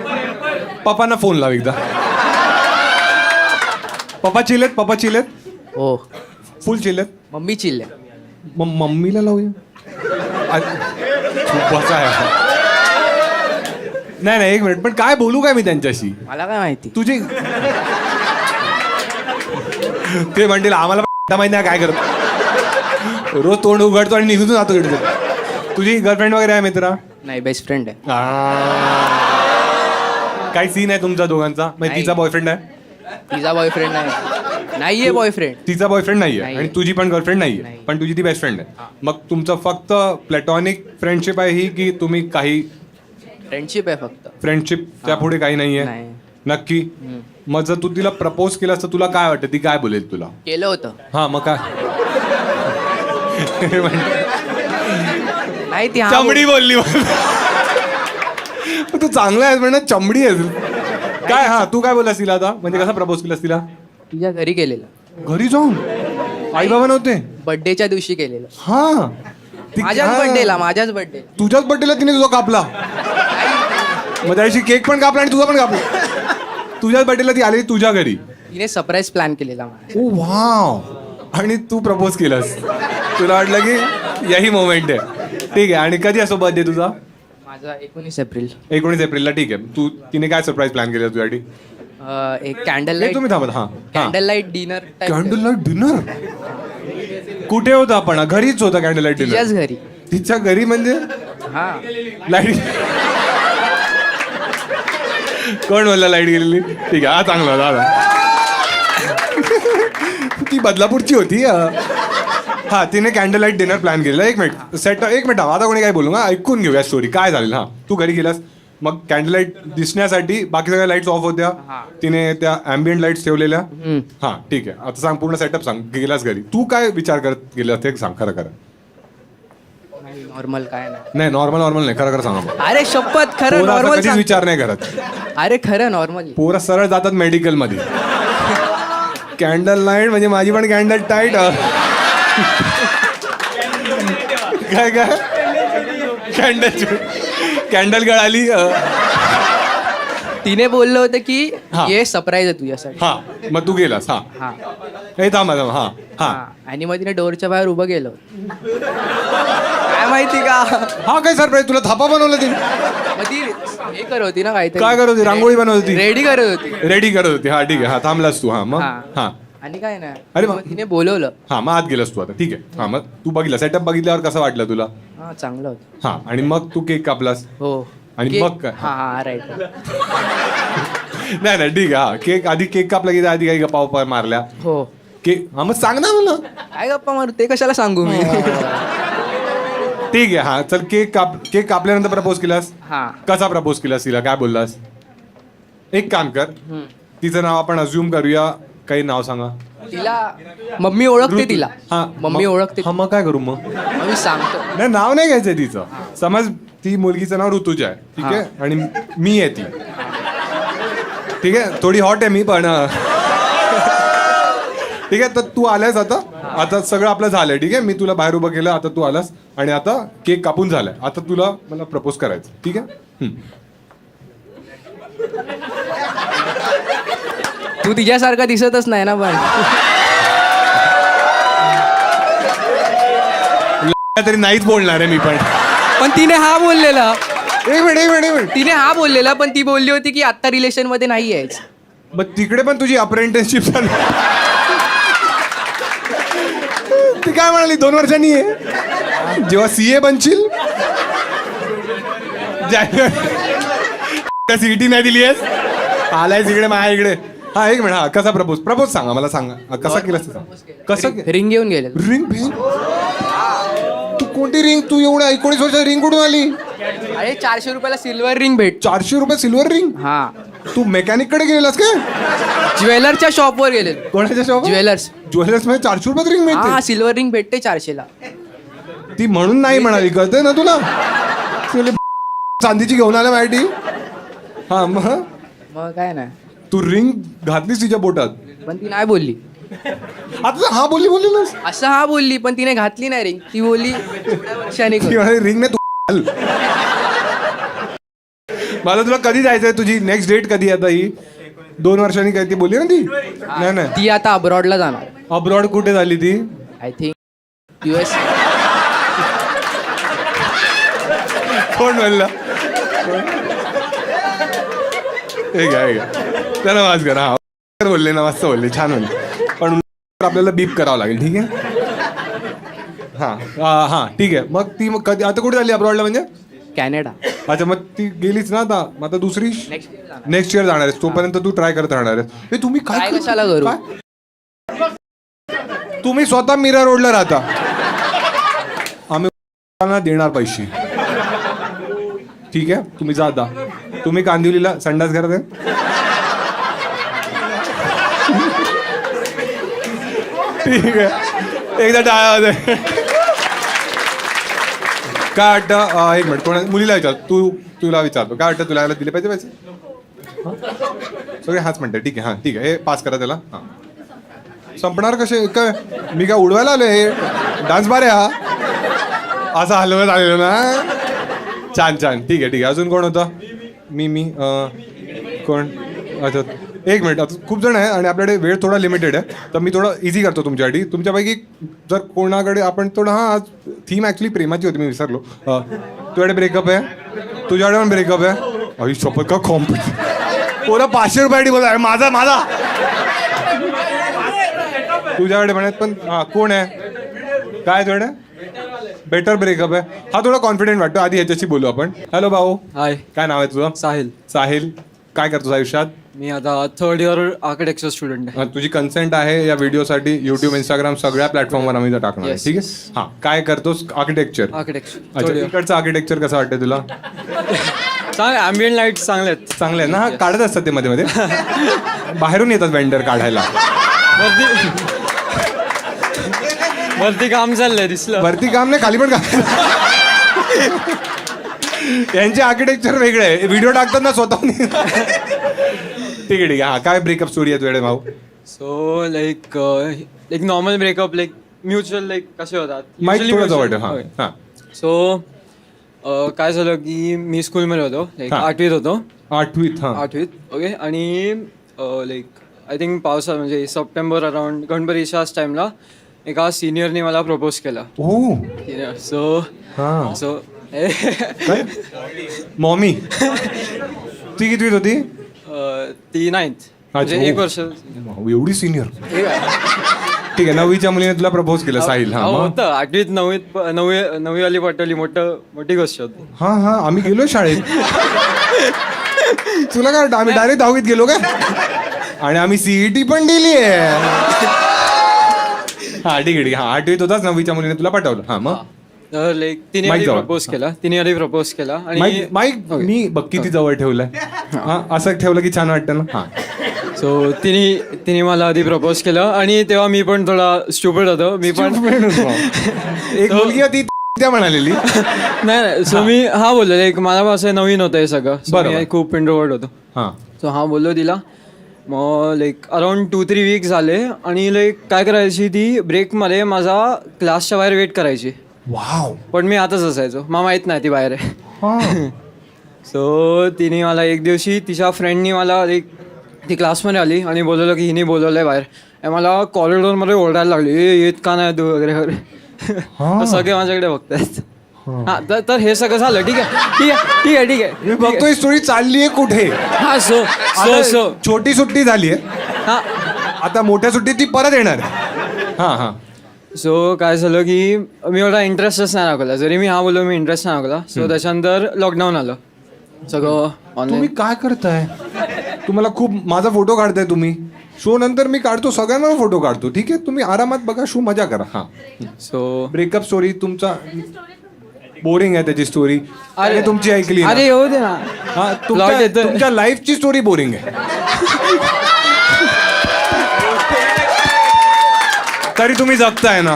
पप्पांना फोन लाव एकदा. पप्पा चिलेत? हो. फुल चिलेत? मम्मी चिल्ले. मग मम्मीला लावूया. खूपच आहे. नाही एक मिनिट पण काय बोलू काय मी त्यांच्याशी? मला काय माहिती. तुझी ते म्हणतील आम्हाला माहिती नाही काय करत. रोज तोंड उघडतो आणि निघून जातो इकडे. तुझी गर्लफ्रेंड वगैरे आहे मित्रा? नाही बेस्ट फ्रेंड आहे. काय सीन आहे तुमचा दोघांचा? म्हणजे नाही. तिचा बॉयफ्रेंड आहे? तिचा बॉयफ्रेंड नाहीये बॉयफ्रेंड. तिचा बॉयफ्रेंड नाहीये नाहीये. आणि तुझी पण गर्लफ्रेंड नाहीये नाही. पण तुझी ती बेस्ट फ्रेंड आहे. मग तुमचं फक्त प्लॅटॉनिक फ्रेंडशिप आहे ही की तुम्ही काही फ्रेंडशिप आहे फक्त. फ्रेंडशिपच्या पुढे काही नाहीये? नाही. नक्की. मग जर तू तिला प्रपोज केलास तर तुला काय वाटतं ती काय बोलेल तुला? केलं होतं. हा मग काय? नाही ती चमडी बोलली तू चांगला आहेस म्हणा चमडी आहेस काय. हा तू काय बोललास तिला आता? म्हणजे कसा प्रपोज केलास तिला? तुझ्या घरी केलेलं. घरी जाऊन? आई बाबा नव्हते? बर्थडेच्या दिवशी केलेलं. हा माझ्याच बर्थडे. तुझ्याच बर्थडेला तिने तुझा कापला? मग त्याशी केक पण कापला आणि तुझा पण कापला? तुझ्याच बर्थडेला ती आली तुझ्या घरी? तिने सरप्राईज प्लॅन केलेला मला. ओ वाव. आणि तू प्रपोज केलास? तुला वाटलं की यही मोमेंट आहे. ठीक आहे. आणि कधी असो बर्थडे तुझा? माझा 19 एप्रिल. 19 एप्रिलला. ठीक आहे. तिने काय सरप्राईज प्लॅन केलं तुझ्यासाठी? एक कॅन्डल हे लाईट. तुम्ही थांबत. हा candle light dinner. Candle light dinner? कुठे होता आपण? घरीच होता कॅन्डल लाईट डिनर? तिच्याच घरी. तिच्या घरी म्हणजे? हा. लाईट कोण बोलला लाईट गेलेली? ठीक आहे. हा चांगला दादा. ती बदलापूरची होती. हा तिने कॅन्डल लाईट डिनर प्लॅन केलेला. एक मिनिट आता कोणी काय बोलू. ऐकून घेऊया स्टोरी काय झालेलं. हा तू घरी गेलास मग कॅन्डल लाईट दिसण्यासाठी बाकी सगळ्या लाईट्स ऑफ होत्या. तिने त्या अँबियंट लाईट्स ठेवलेल्या. हा ठीक आहे. आता सांग पूर्ण सेटअप सांग. गेलास घरी तू काय विचार करत गेलास ते सांग खरं. नॉर्मल काय नाही नॉर्मल नाही खरं सांगा. अरे शपथ खरं पोरं असं नॉर्मल. कधीच विचार नाही करत. अरे खरं नॉर्मल. पोरं सरळ जातात मेडिकल मध्ये. कॅन्डल लाईट म्हणजे माझी पण कॅन्डल टाईट. काय कॅन्डल गळाली. तिने बोललं होतं की हा. ये सरप्राईज आहे तुझ्यासाठी. हा मग तू गेलास. हा हा. हे थांब. हा हा आणि मग तिने डोरच्या बाहेर उभं केलं. काय माहिती का. हा काय सरप्राईज तुला थापा बनवलं तिने? मग ती हे करत होती ना काहीतरी. काय करत होती? रांगोळी बनवत होती? रेडी करत होती. रेडी करत होती. हा ठीक आहे. हा थांबलास तू. हा मग हा. हा आणि काय नाही अरे मग तिने बोलवलं. हा मग आत गेलास तू आता, ठीक आहे. हा मग तू बघितला सेटअप बघितल्यावर कसं वाटलं तुला? हा चांगलं होतं. हा आणि मग तू केक कापलास? हो. आणि केक- मग काय? हा हा राईट. नाही ठीक आहे. हा केक आधी केक कापला की आधी काही गप्पा मारल्या? हो. केक हा मग सांग ना मला. काय गप्पा मारू ते कशाला सांगू मी. ठीक आहे. हा चल केक कापल्यानंतर प्रपोज केलास? हा. कसा प्रपोज केलास तिला, काय बोललास? एक काम कर, तिचं नाव आपण अज्युम करूया. काही नाव सांगा. तिला मम्मी ओळखते तिला. हा मम्मी ओळखते. हा मग काय करू मग? मग मी सांगतो. नाही नाव नाही घ्यायचंय तिचं. समज ती मुलगीचं नाव ऋतुजा आहे, ठीक आहे, आणि मी आहे ती, ठीक आहे, थोडी हॉट आहे मी पण. ठीक आहे, तर तू आलायस आता सगळं आपलं झालंय, ठीक आहे. मी तुला बाहेर उभं केलं, आता तू आलास आणि आता केक कापून झालाय. आता तुला मला प्रपोज करायचं, ठीक आहे. तू तिच्यासारखा दिसतच नाही ना पण. तरी नाहीच बोलणार आहे मी पण. पण तिने हा बोललेला. एक मिनिट. तिने हा बोललेला पण ती बोलली होती की आता रिलेशन मध्ये नाही आहेच. मग तिकडे पण तुझी अप्रेंटिसशिप चालू. ती काय म्हणाली 2 वर्षांनी आहे, जेव्हा CA बनशील. सीईटी नाही दिली आहेस, आलाय इकडे माझ्या इकडे. हा एक मिनिट. हा कसा प्रपोज सांगा मला, सांगा कसा केलास ते सांग. कसं रिंग घेऊन गेले. रिंग भेन? तू कोणती रिंग? तू एवढ्या 19 वर्षात रिंग कुठून आली? अरे 400 रुपयाला सिल्वर रिंग भेट. 400 रुपये सिल्वर रिंग? हा. तू मेकॅनिक कडे गेलेलास का? ज्वेलरच्या शॉपवर गेले. कोणाच्या शॉप? ज्वेलर्स मध्ये 400 रुपयात रिंग हा मिळते? सिल्वर रिंग भेटते 400ला. ती म्हणून नाही म्हणाली, कळतंय ना तुला? चांदीची घेऊन आल्या माहिती. हा मग मग काय नाही. तू रिंग घातलीस तिच्या बोटात? पण ती नाही बोलली. आता हा बोलली ना. असं हा बोलली पण तिने घातली नाही रिंग. ती बोलली वर्षाने ती म्हणाली रिंग नाही तू. मला तुला कधी जायचंय? तुझी नेक्स्ट डेट कधी आता ही? 2 वर्षांनी काय ती बोलली ना ती? नाही ती आता अब्रॉडला जाणार. अब्रॉड कुठे झाली ती? I think US. कोण म्हणलं? हे घ्या त्याला वाज करा. हा बोलले ना, मस्त बोलले, छान बोलले, पण आपल्याला बीप करावं लागेल, ठीक आहे. हा ठीक आहे. मग ती मग कधी आता कुठे झाली अब्रॉडला म्हणजे? कॅनडा. अच्छा मग ती गेलीच ना आता. मग आता दुसरी नेक्स्ट इयर जाणार आहेस, तोपर्यंत तू ट्राय करत राहणार आहेस. हे तुम्ही काय काय कशाला करू? तुम्ही स्वतः मीरा रोडला राहता, आम्ही देणार पैसे, ठीक आहे. तुम्ही जाता, तुम्ही कांदिवलीला संडास घरात आहे. ठीक आहे, एकदा टाळा. काय वाटतं? एक मिनिट, कोणा मुलीला विचार. तुला विचारतो, काय वाटतं तुला यायला दिले पाहिजे पैसे? सगळे हाच म्हणते, ठीक आहे. हां ठीक आहे, हे पास करा त्याला. हां संपणार कसे काय? मी काय उडवायला आलो? हे डान्स बार आहे हा, असं हलवत आलेलो ना. छान ठीक आहे. अजून कोण होतं? मी कोण? अच्छा एक मिनिट. आता खूप जण आहे आणि आपल्याकडे वेळ थोडा लिमिटेड आहे, तर मी थोडं इझी करतो तुमच्यासाठी. तुमच्यापैकी जर कोणाकडे आपण थोडं, हां आज थीम ॲक्च्युली प्रेमाची होती, मी विसरलो. तुझ्याकडे ब्रेकअप आहे? तुझ्याकडे पण ब्रेकअप आहे? अरे शपथ का कॉम्पिट पोरं 500 रुपयासाठी बोला. माझा तुझ्याकडे पण आहेत, पण हां कोण आहे? काय तुझ्याकडे बेटर ब्रेकअप आहे? हा थोडा कॉन्फिडेंट वाटतो. आधी ह्याच्याशी बोलू आपण. हॅलो भाऊ. हाय. काय नाव आहे तुझं? साहिल. काय करतोस आयुष्यात? मी आता 3rd इयर आर्किटेक्चर स्टुडंट आहे. तुझी कन्सेंट आहे या व्हिडिओसाठी? युट्यूब, इंस्टाग्राम सगळ्या प्लॅटफॉर्मवर आम्ही टाकणार आहे, Yes, ठीक आहे. हां काय करतोस? आर्किटेक्चर. अच्छा, इकडचं आर्किटेक्चर कसं वाटतं तुला? चांगले ॲम्बियंट लाईट्स चांगले आहेत. चांगलं आहे ना? काढत असतात ते मध्ये बाहेरून येतात वेंडर काढायला. वरती काम चाललंय दिसलं. वरती काम नाही, खाली पण काम. यांचे आर्किटेक्चर वेगळे आहे, व्हिडिओ टाकतात ना स्वतःहून. ठीक आहे. हा काय ब्रेकअप स्टोरी आहे तुझ्याकडे भाऊ? So like normal breakup, like mutual, like कसे होतात. माहिती थोडं जवळ. हां सो काय झालं की मी स्कूलमध्ये होतो, लाईक 8वीत होतो. 8वीत? हां 8वीत. ओके. आणि लाईक आय थिंक पावसाळा म्हणजे सप्टेंबर अराउंड गणपतीच्याच टाईमला एका सिनियरने मला प्रपोज केला. ओ सो हां सो काय मॉमी? ती कितवीत होती? ती 9th. म्हणजे अच्छा, एक हो. वर्ष एवढी सिनियर. ठीक आहे, 9वीच्या मुलीने तुला प्रपोज केलं साहिल. हा मग होतं 8वीत 9वी वाली पाठवली मोठी गोष्ट होती. हा आम्ही गेलो शाळेत. तुला काय वाटतं आम्ही डायरेक्ट 10वीत गेलो काय? आणि आम्ही सीईटी पण दिली आहे. हा ठीक आहे. हा 8वीत होताच, 9वीच्या मुलीने तुला पाठवलं. हा मग तर लाईक तिने माईक आधी जवळ. प्रपोज केला आणि माईक मी बघ किती जवळ ठेवलंय. हा असं ठेवलं की छान वाटतं ना. हा सो तिने मला आधी प्रपोज केलं आणि तेव्हा मी पण थोडा स्टुपिड होतो. मी पण एक मुलगी होती त्या म्हणालेली. नाही सो मी हा बोललो लाईक मला असं नवीन होतं हे सगळं. So बरोबर. मी खूप इंट्रोवर्ट होतो. हा सो हा बोललो तिला. मग लाईक अराउंड 2-3 वीक झाले आणि लाईक काय करायची ती ब्रेकमध्ये माझा क्लासच्या बाहेर वेट करायची. वाव. पण मी आताच असायचो, मला माहीत नाही ती बाहेर आहे. हा सो तिने मला एक दिवशी तिच्या फ्रेंडनी मला एक ती क्लासमध्ये आली आणि बोलवलं की हिने बोलवलं आहे बाहेर. आणि मला कॉरिडॉरमध्ये ओरडायला लागली, येत का नाही तू वगैरे वगैरे. तर सगळे माझ्याकडे बघतायत. हा तर हे सगळं झालं. ठीक आहे. मी बघतोय स्टोरी चाललीये कुठे. हा सो छोटी सुट्टी झालीये, हा आता मोठ्या सुट्टीत ती परत येणार आहे. हा सो काय झालं की मी एवढा इंटरेस्टच नाही दाखवला. जरी मी हा बोललो मी इंटरेस्ट नाही दाखवला. सो त्याच्यानंतर लॉकडाऊन आलं. सगळं तुम्ही ऑनलाईन. काय करताय? तुम्हाला खूप माझा फोटो काढताय तुम्ही. शो नंतर मी काढतो, सगळ्यांना फोटो काढतो. ठीक आहे, तुम्ही आरामात बघा, शो मजा करा. हा सो ब्रेकअप स्टोरी तुमचा बोरिंग आहे त्याची स्टोरी. अरे तुमची ऐकली ना. अरे येऊ दे ना. हा Plot येतोय. तुमच्या लाईफची स्टोरी बोरिंग आहे. तरी तुम्ही जगताय ना.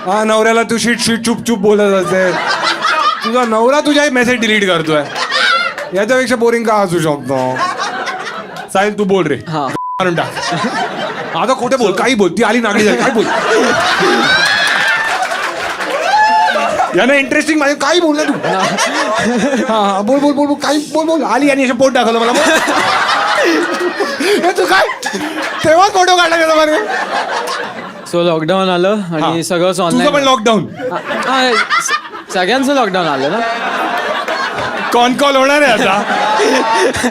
हा नवऱ्याला तू शीट चुप बोलत असते. तुझा नवरा तुझा मेसेज डिलीट करतोय. याच्यापेक्षा बोरिंग का असू शकतो? साहिल तू बोल रे. हा मारून टाक. आता खोटे बोल, काही बोल. ती आली नागडी झाली, काय बोल. यानं इंटरेस्टिंग माझे काही बोल ना तू. हा बोल काही बोल. आली आणि असे पोट टाकलं मला. हे तू काय तेव्हा फोटो काढला गेला मारे. सो लॉकडाऊन आलं आणि सगळंच तुझं पण ऑनलाईन. लॉकडाऊन. सगळ्यांचं लॉकडाऊन आलं ना. कॉल होणार आहे आता.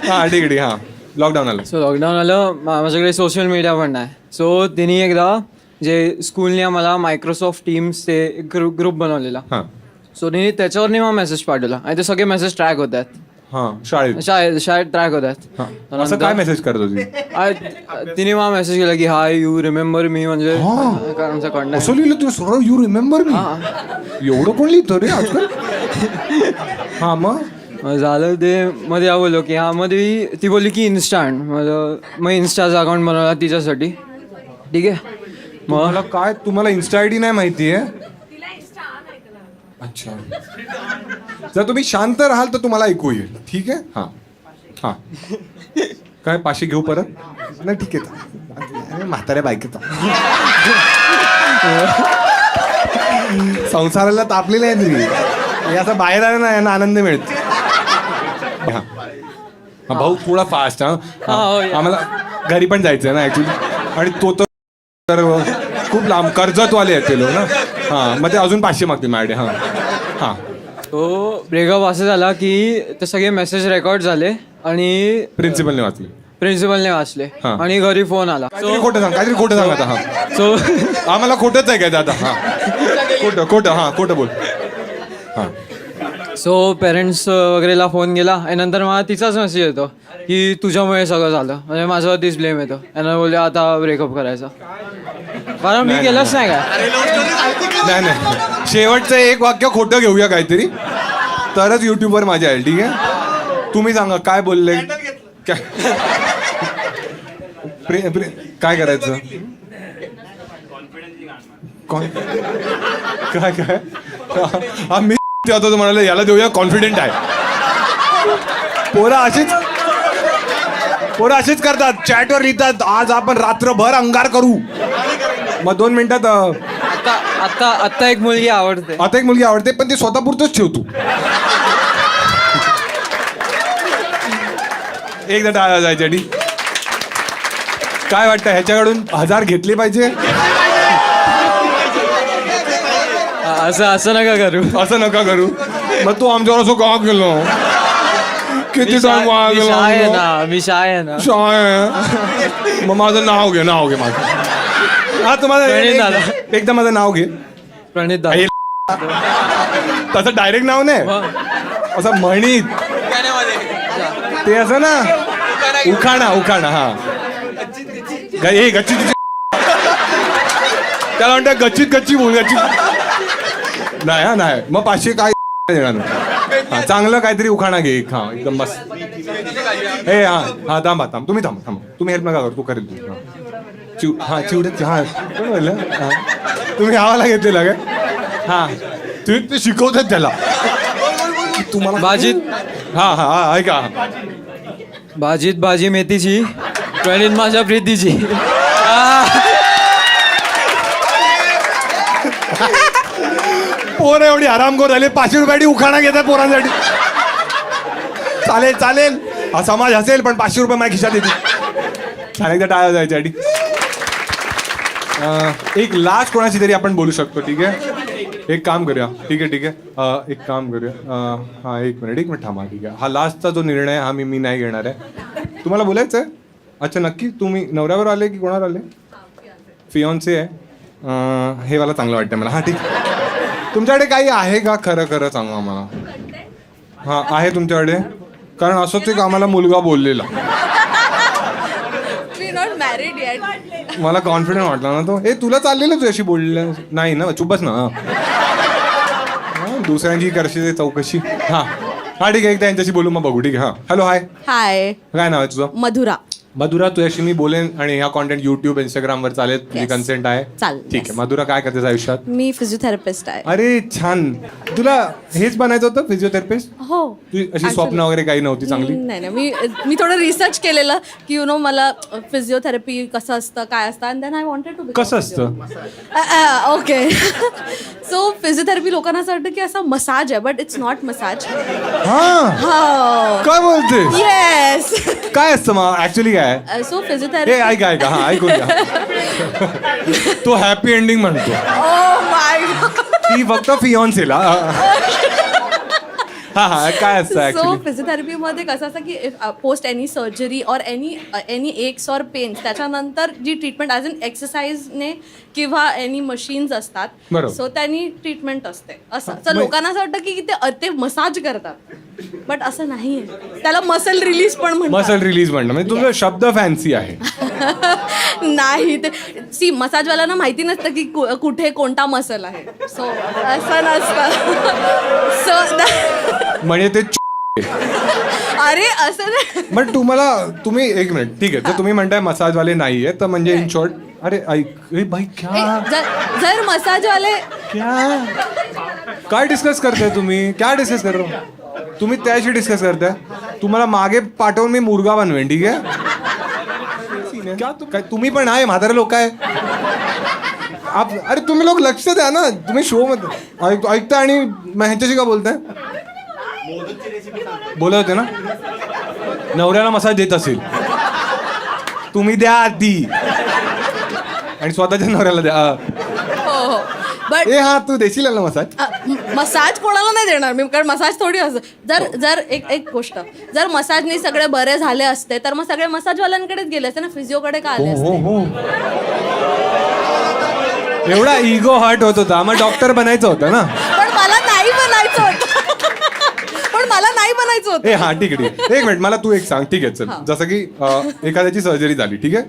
हा ठीक. हा लॉकडाऊन आलं. सो लॉकडाऊन आलं. माझ्याकडे सोशल मीडिया पण नाही. सो तिने एकदा जे स्कूलने आम्हाला मायक्रोसॉफ्ट टीम्स ते ग्रुप बनवलेला. हा सो तिने त्याच्यावरनी मला मेसेज पाठवला आणि ते सगळे मेसेज ट्रॅक होत आहेत. हा शाळेत. शाळेत ट्रॅक होत आहेत. हा. असं काय मेसेज करत होती? तिने मला मेसेज केला की हाय यू रिमेंबर मी, म्हणजे आमचा कॉन्टॅक्ट. असं लिहिलं तुला सरळ यू रिमेंबर मी. एवढं कोण लिहितं रे आजकाल. हा मग झालं ते मध्ये बोललो की हा मध्ये ती बोलली की इन्स्टांट. मग इन्स्टाचा अकाउंट बनवला तिच्यासाठी. ठीक आहे. मग मला काय तुम्हाला इन्स्टा आयडी नाही माहिती आहे? अच्छा. जर तुम्ही शांत राहाल तर तुम्हाला ऐकू येईल. ठीक आहे. हा काय पाशी घेऊ परत? नाही ठीक आहे. म्हाताऱ्या बायकेचा संसाराला तापलेलं आहे तरी हे असं बाहेर आलं ना यांना आनंद मिळतो. हा भाऊ थोडा फास्ट. आम्हाला घरी पण जायचं ना ऍक्च्युली. आणि तो तर खूप लांब कर्जतवाले आहेत ते लोक ना. हा मग ते अजून 500 मागतील माझ्याकडे. हा तो ब्रेकअप असं झाला की ते सगळे मेसेज रेकॉर्ड झाले आणि प्रिन्सिपलने वाचले. प्रिन्सिपलने वाचले हा. आणि घरी फोन आला. काहीतरी खोटं सांग आता. हा सो आम्हाला खोटंच आहे काय आता? हा खोटं. हा खोटं बोल. हा सो पेरेंट्स वगैरेला फोन गेला आणि नंतर मला तिचाच मेसेज येतो की तुझ्यामुळे सगळं झालं. म्हणजे माझ्यावरतीच ब्लेम येतो. यांना बोलले आता ब्रेकअप करायचा. कारण मी केलंच नाही काय. नाही शेवटचं एक वाक्य खोटं घेऊया काहीतरी, तरच युट्यूबवर माझ्या येईल. ठीक आहे. तुम्ही सांगा काय बोलले. काय करायचं? काय मी होतो म्हणाले याला देऊया कॉन्फिडेंट आहे. पोरं अशीच करतात. चॅटवर लिहितात आज आपण रात्रभर अंगार करू. मग 2 मिनिटात आता एक मुलगी आवडते. आता एक मुलगी आवडते पण ती स्वतःपुरतच ठेवतो. एकदा टाळा जायच्यासाठी. काय वाटतं ह्याच्याकडून 1000 घेतले पाहिजे? असं नका करू. असं नका करू. मग तू आमच्यावर असं का केलं? किती टाइम मी शाय आहे ना, मी शाय आहे ना. मग माझं नाव घे माझं. हा तुम्हाला प्रणित दादा. एकदा माझं नाव घे. प्रणित दादा. तसं डायरेक्ट नाव नाही, असं म्हणीत ते असं ना, उखाणा हा गच्ची त्याला म्हणतात गच्ची बोल गच्ची. नाही हा नाही, मग 500 काय देणार नाही. हा, चांगलं काहीतरी उखाणा घे. हा एकदम बस. हे हा थांबा तुम्ही थांबा तुम्ही हेल्प नका करू, तू करेल तू. हा चिवडत हा कोण बोललं? हा. तुम्ही गावाला घेतलेला काय? हा ते शिकवतात त्याला तुम्हाला बाजीत हा ऐका. बाजीत बाजी मेथीची, प्रणित माझ्या प्रीतीची. पोरं एवढी आरामखोर झाली, 500 रुपयाची उखाणा घेतात पोरांसाठी. चालेल हा समाज असेल, पण 500 रुपये माझ्या खिशात येतील. एकदा टाळा जायच्यासाठी. एक लास्ट कोणाची तरी आपण बोलू शकतो. ठीक आहे, एक काम करूया. ठीक आहे एक काम करूया. हा एक मिनिट थांबा. ठीक आहे, हा लास्टचा जो निर्णय हा मी नाही घेणार आहे. तुम्हाला बोलायचं आहे? अच्छा नक्की. तुम्ही नवऱ्यावर आले की कोणावर आले? फियॉन्से आहे. हे मला चांगलं वाटतं मला. हा ठीक. तुमच्याकडे काही आहे का? खरं सांगा आम्हाला. हा आहे तुमच्याकडे? कारण असंच एक आम्हाला मुलगा बोललेला, मला कॉन्फिडंट वाटला ना तो. हे तुला चाललेलं तुझ्याशी बोललेलं नाही ना? चुपच ना. दुसऱ्यांची करशील चौकशी. हा ठीक आहे, एकदा यांच्याशी बोलू मग बघू. ठीक आहे. हा हॅलो हाय. काय नाव आहे तुझं? मधुरा, तुझ्याशी मी बोलेन आणि ह्या कॉन्टेंट युट्यूब इंस्टाग्रामवर चालेल. तुझी कन्सेंट आहे? ठीक आहे. मधुरा काय करतेस आयुष्यात? मी फिजिओथेरपिस्ट आहे. अरे छान. तुला हेच बनायचं होतं फिजिओथेरपिस्ट? हो. तुझी अशी स्वप्न वगैरे काही नव्हती चांगली? नाही मी थोडं रिसर्च केलेलं की मला फिजिओथेरपी कसं असतं, काय असतं, and then I wanted to. कसं असतं? ओके. सो फिजिओथेरपी लोकांना असं वाटतं की असा मसाज आहे, बट इट्स नॉट मसाज. हा काय बोलते? येस. काय असतं मग ऍक्च्युली? काय सो हे फिजिओथेरपी. ऐका हा ऐकून घ्या. तो हॅपी एंडिंग म्हणतो, ओ माय ती फक्त फियॉन्सेला. हा काय असतं सो ऍक्च्युली? फिजिओथेरपीमध्ये कसं असतं की पोस्ट एनी सर्जरी और एनी एक्स और पेन्स, त्याच्यानंतर जी ट्रीटमेंट ॲज अन एक्सरसाइजने किंवा एनी मशीन्स असतात, बरोबर. सो त्यांनी ट्रीटमेंट असते असं. तर लोकांना असं वाटतं की ते मसाज करतात, बट असं नाही आहे. त्याला मसल रिलीज पण म्हणतात. मसल रिलीज म्हणणं म्हणजे तुझा शब्द फॅन्सी आहे. नाही ते मसाजवाल्यांना माहिती नसतं की कुठे कोणता मसल आहे. सो असं नसतं. सो म्हणजे ते अरे असं नाही. बट तुम्ही एक मिनिट. ठीक आहे, जर तुम्ही म्हणताय मसाजवाले नाहीये तर म्हणजे इन शॉर्ट. अरे ऐक भाई क्या जर मसाजवाले काय डिस्कस करताय तुम्ही? क्या डिस्कस कर रहे हो तुम्ही? त्याशी डिस्कस करताय. तुम्हाला मागे पाठवून मी मुर्गा बनवेन. ठीक आहे. काय तुम्ही पण आहे म्हातारे लोक आहे. अरे तुम्ही लोक लक्ष द्या ना. तुम्ही शो मध्ये ऐकता आणि ह्यांच्याशी का बोलताय? बोलत होते ना नवऱ्याला मसाज देत असेल तुम्ही द्या आधी आणि स्वतःच्या नवऱ्याला द्या. हो बट हा तू देशील ना मसाज? मसाज कोणाला नाही देणार मी, कारण मसाज थोडी असं. जर एक गोष्ट, जर मसाजने सगळे बरे झाले असते तर मग सगळे मसाजवाल्यांकडेच गेले असते ना, फिजिओकडे का आले असते? हो. एवढा इगो हर्ट होत होता, मग डॉक्टर बनायचं होतं ना. पण मला नाही बनायचं होतं. हा ठीक आहे. एक मिनिट मला तू एक सांग. ठीक आहे चल. जसं की एखाद्याची सर्जरी झाली. ठीक आहे,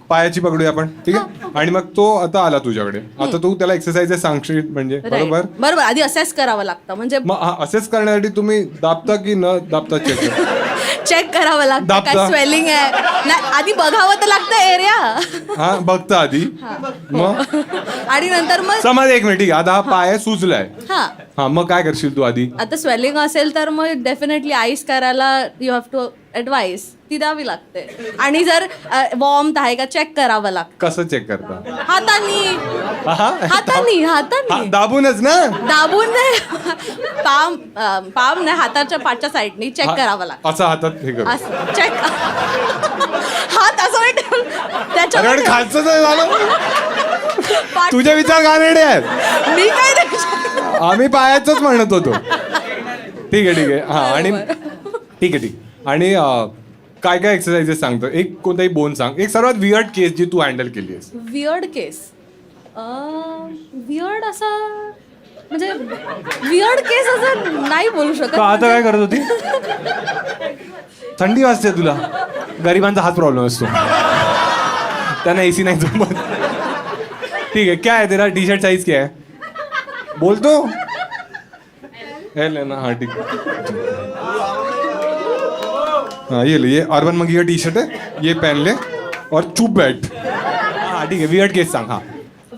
पायाची पकडूया आपण. ठीक आहे. आणि मग तो आता आला तुझ्याकडे. आता तू त्याला एक्सरसाइज सांगशील म्हणजे बरोबर. आधी असेस करावं लागतं. म्हणजे असेच करण्यासाठी तुम्ही दाबता की न दाबता चेक करावं लागतं काय स्वेलिंग आहे. नाही आधी बघावं तर लागतं एरिया. हा बघता आधी. मग आणि नंतर मग समज एक मिनिट. ठीक आहे, आता हा पाय सुजलाय. हा मग काय करशील तू आधी? आता स्वेलिंग असेल तर मग डेफिनेटली आईस करायला यू हॅव टू ॲडवाइस ती द्यावी लागते. आणि जर वॉर्मथ आहे का चेक करावं लागतं. कसं चेक करता? हातानी दाबूनच ना? दाबून नाही, पाम नाही, हाताच्या पाठच्या साईडनी चेक करावं लागतं. असं हातात हे करू. असं चेक. हात असं त्याच्यावर खालचं झालं. तुझे विचार गाणेडे आहेत. मी काय नाही. आम्ही पायाच म्हणत होतो. ठीक आहे. हा आणि ठीक आहे. आणि काय काय एक्सरसाइजेस सांगतो, एक कोणताही बोन सांग, एक सर्वात वियर्ड केस जी तू हँडल केली आहेस. वियर्ड केस वियर्ड असा म्हणजे वियर्ड केस असं नाही बोलू शकत. आता काय करत होती? थंडी वाजते तुला. गरिबांचा हाच प्रॉब्लेम असतो, त्यांना एसी नाही जमत. ठीक है, क्या है तेरा टी शर्ट साइज क्या है? बोल तो. लेना. हाँ ठीक है. हाँ ये ले, ये अर्बन मंकी का टी शर्ट है, ये पहन ले और चुप बैठ. हाँ ठीक है, वियर्ड केस सांग. हाँ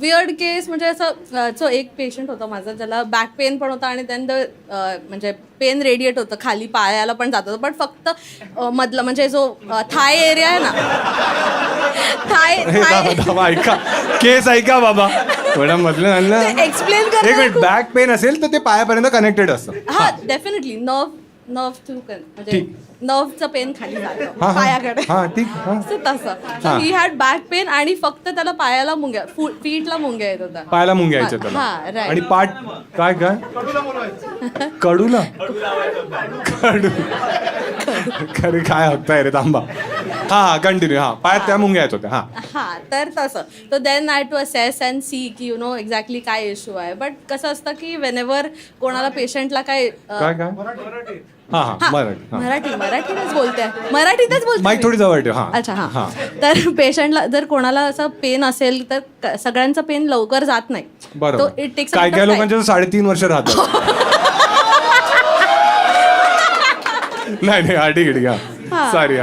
वियर्ड केस म्हणजे असं जो एक पेशंट होता माझा ज्याला बॅक पेन पण होता आणि त्यानंतर म्हणजे पेन रेडिएट होतं, खाली पायाला पण जात होतं, पण फक्त मधलं म्हणजे जो थाय एरिया आहे ना, थाय ऐका केस ऐका बाबा. मॅडम मधलं आणलं एक्सप्लेन एक मिनिट. कर. बॅक पेन असेल तर ते पायापर्यंत कनेक्टेड असतं. हा डेफिनेटली नर्व थ्रू म्हणजे ठीक. नर्वचं पेन खाली जातं हा, हा. पायाकडे. हा, ठीक. हा. So तसं हा. ही हॅड बॅक पेन आणि फक्त त्याला पायाला मुंग्या, फीटला मुंग्या येत होता. पायाला मुंग्या यायच्या हा, त्याला. right. आणि पाठ काय काय कडूला कडू खरे काय हकताय रे थांबा. हा कंटिन्यू. हा पायात त्या मुंग्या येत होत्या. हा हा तर तसं तो then I to assess and see की यू नो एक्झॅक्टली काय इश्यू आहे. बट कसं असतं की वेनेवर कोणाला पेशंटला काय काय काय हा हा मराठी. हा. मराठीतच मराठीतच बोलते माईक मी. थोडी जवळ ठेव. हा अच्छा हा. तर पेशंटला जर कोणाला असं पेन असेल तर सगळ्यांचं पेन लवकर जात नाही. बरोबर. इट टेक्स काय काय लोकांचे 3.5 वर्ष राहतात. नाही हा ठीक आहे ठीक आहे. सॉरी.